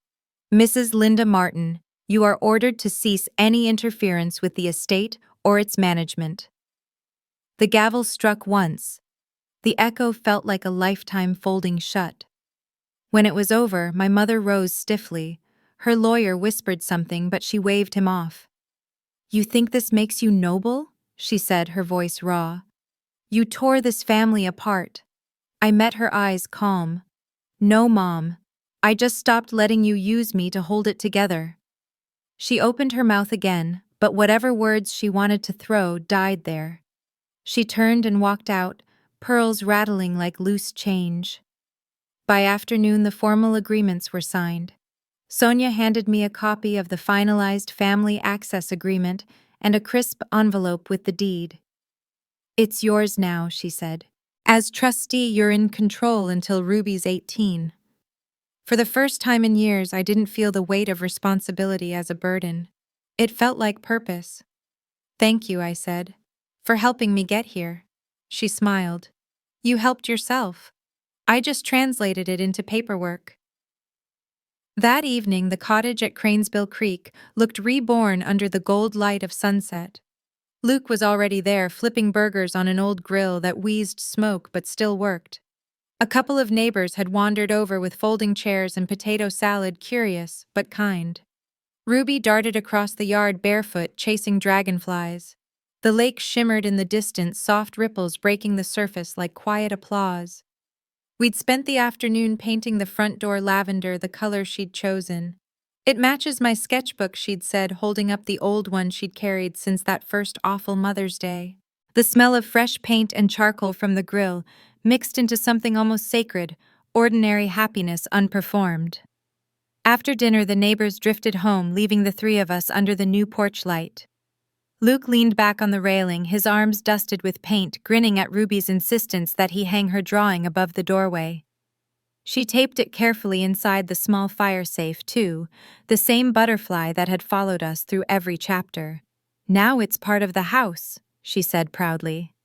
Mrs. Linda Martin, you are ordered to cease any interference with the estate or its management." The gavel struck once. The echo felt like a lifetime folding shut. When it was over, my mother rose stiffly. Her lawyer whispered something, but she waved him off. "You think this makes you noble?" she said, her voice raw. "You tore this family apart." I met her eyes, calm. "No, Mom. I just stopped letting you use me to hold it together." She opened her mouth again, but whatever words she wanted to throw died there. She turned and walked out, pearls rattling like loose change. By afternoon, the formal agreements were signed. Sonia handed me a copy of the finalized family access agreement and a crisp envelope with the deed. "It's yours now," she said. "As trustee, you're in control until Ruby's 18. For the first time in years, I didn't feel the weight of responsibility as a burden. It felt like purpose. "Thank you," I said, "for helping me get here." She smiled. "You helped yourself. I just translated it into paperwork." That evening, the cottage at Cranesbill Creek looked reborn under the gold light of sunset. Luke was already there, flipping burgers on an old grill that wheezed smoke but still worked. A couple of neighbors had wandered over with folding chairs and potato salad, curious but kind. Ruby darted across the yard barefoot, chasing dragonflies. The lake shimmered in the distance, soft ripples breaking the surface like quiet applause. We'd spent the afternoon painting the front door lavender, the color she'd chosen. "It matches my sketchbook," she'd said, holding up the old one she'd carried since that first awful Mother's Day. The smell of fresh paint and charcoal from the grill mixed into something almost sacred, ordinary happiness unperformed. After dinner, the neighbors drifted home, leaving the three of us under the new porch light. Luke leaned back on the railing, his arms dusted with paint, grinning at Ruby's insistence that he hang her drawing above the doorway. She taped it carefully inside the small fire safe, too, the same butterfly that had followed us through every chapter. "Now it's part of the house," she said proudly.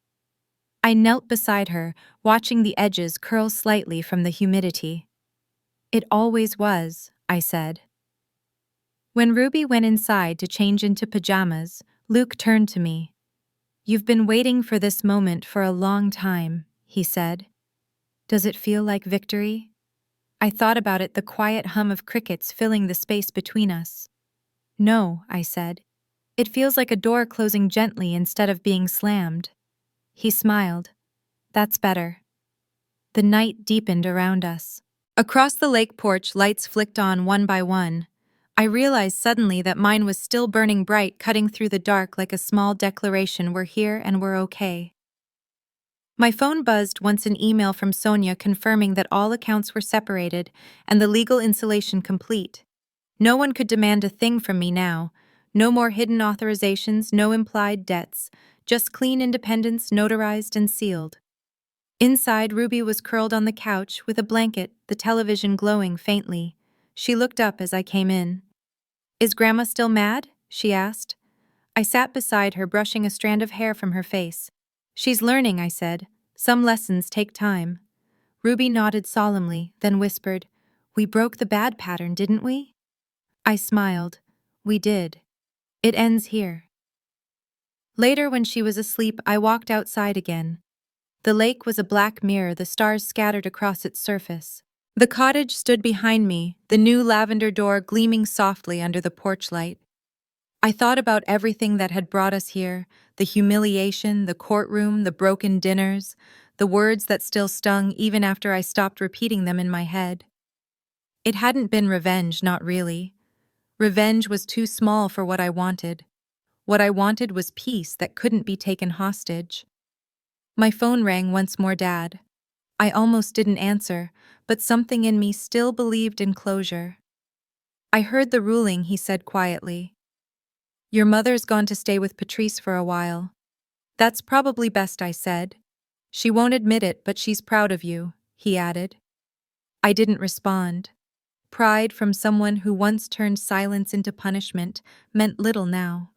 I knelt beside her, watching the edges curl slightly from the humidity. "It always was," I said. When Ruby went inside to change into pajamas, Luke turned to me. "You've been waiting for this moment for a long time," he said. "Does it feel like victory?" I thought about it, the quiet hum of crickets filling the space between us. No, I said. It feels like a door closing gently instead of being slammed. He smiled. That's better. The night deepened around us. Across the lake porch, lights flicked on one by one. I realized suddenly that mine was still burning bright, cutting through the dark like a small declaration: we're here and we're okay. My phone buzzed once, an email from Sonia confirming that all accounts were separated and the legal insulation complete. No one could demand a thing from me now. No more hidden authorizations, no implied debts, just clean independence notarized and sealed. Inside, Ruby was curled on the couch with a blanket, the television glowing faintly. She looked up as I came in. Is Grandma still mad? She asked. I sat beside her, brushing a strand of hair from her face. She's learning, I said. Some lessons take time. Ruby nodded solemnly, then whispered, We broke the bad pattern, didn't we? I smiled. We did. It ends here. Later, when she was asleep, I walked outside again. The lake was a black mirror, the stars scattered across its surface. The cottage stood behind me, the new lavender door gleaming softly under the porch light. I thought about everything that had brought us here, the humiliation, the courtroom, the broken dinners, the words that still stung even after I stopped repeating them in my head. It hadn't been revenge, not really. Revenge was too small for what I wanted. What I wanted was peace that couldn't be taken hostage. My phone rang once more. Dad. I almost didn't answer, but something in me still believed in closure. I heard the ruling, he said quietly. Your mother's gone to stay with Patrice for a while. That's probably best, I said. She won't admit it, but she's proud of you, he added. I didn't respond. Pride from someone who once turned silence into punishment meant little now.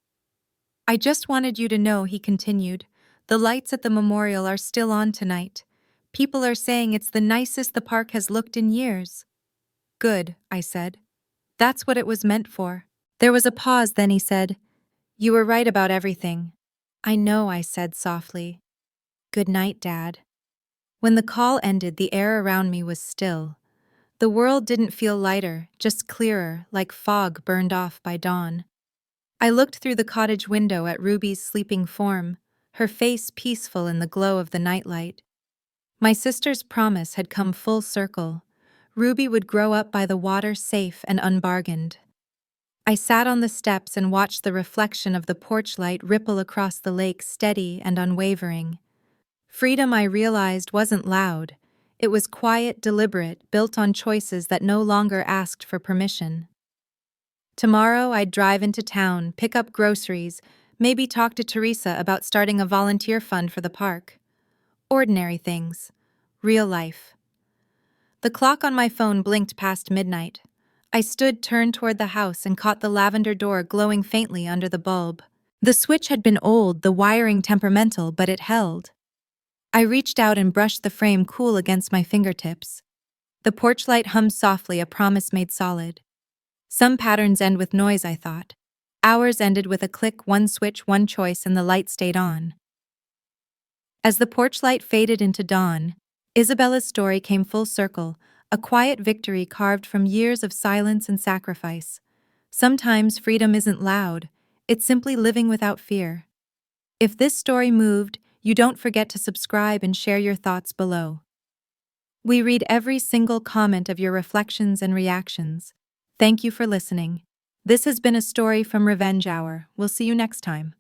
I just wanted you to know, he continued. The lights at the memorial are still on tonight. People are saying it's the nicest the park has looked in years. Good, I said. That's what it was meant for. There was a pause, then he said, You were right about everything. I know, I said softly. Good night, Dad. When the call ended, the air around me was still. The world didn't feel lighter, just clearer, like fog burned off by dawn. I looked through the cottage window at Ruby's sleeping form, her face peaceful in the glow of the nightlight. My sister's promise had come full circle. Ruby would grow up by the water, safe and unbargained. I sat on the steps and watched the reflection of the porch light ripple across the lake, steady and unwavering. Freedom, I realized, wasn't loud. It was quiet, deliberate, built on choices that no longer asked for permission. Tomorrow, I'd drive into town, pick up groceries, maybe talk to Teresa about starting a volunteer fund for the park. Ordinary things. Real life. The clock on my phone blinked past midnight. I stood, turned toward the house, and caught the lavender door glowing faintly under the bulb. The switch had been old, the wiring temperamental, but it held. I reached out and brushed the frame cool against my fingertips. The porch light hummed softly, a promise made solid. Some patterns end with noise, I thought. Ours ended with a click, one switch, one choice, and the light stayed on. As the porch light faded into dawn, Isabella's story came full circle, a quiet victory carved from years of silence and sacrifice. Sometimes freedom isn't loud, it's simply living without fear. If this story moved, you don't forget to subscribe and share your thoughts below. We read every single comment of your reflections and reactions. Thank you for listening. This has been a story from Revenge Hour. We'll see you next time.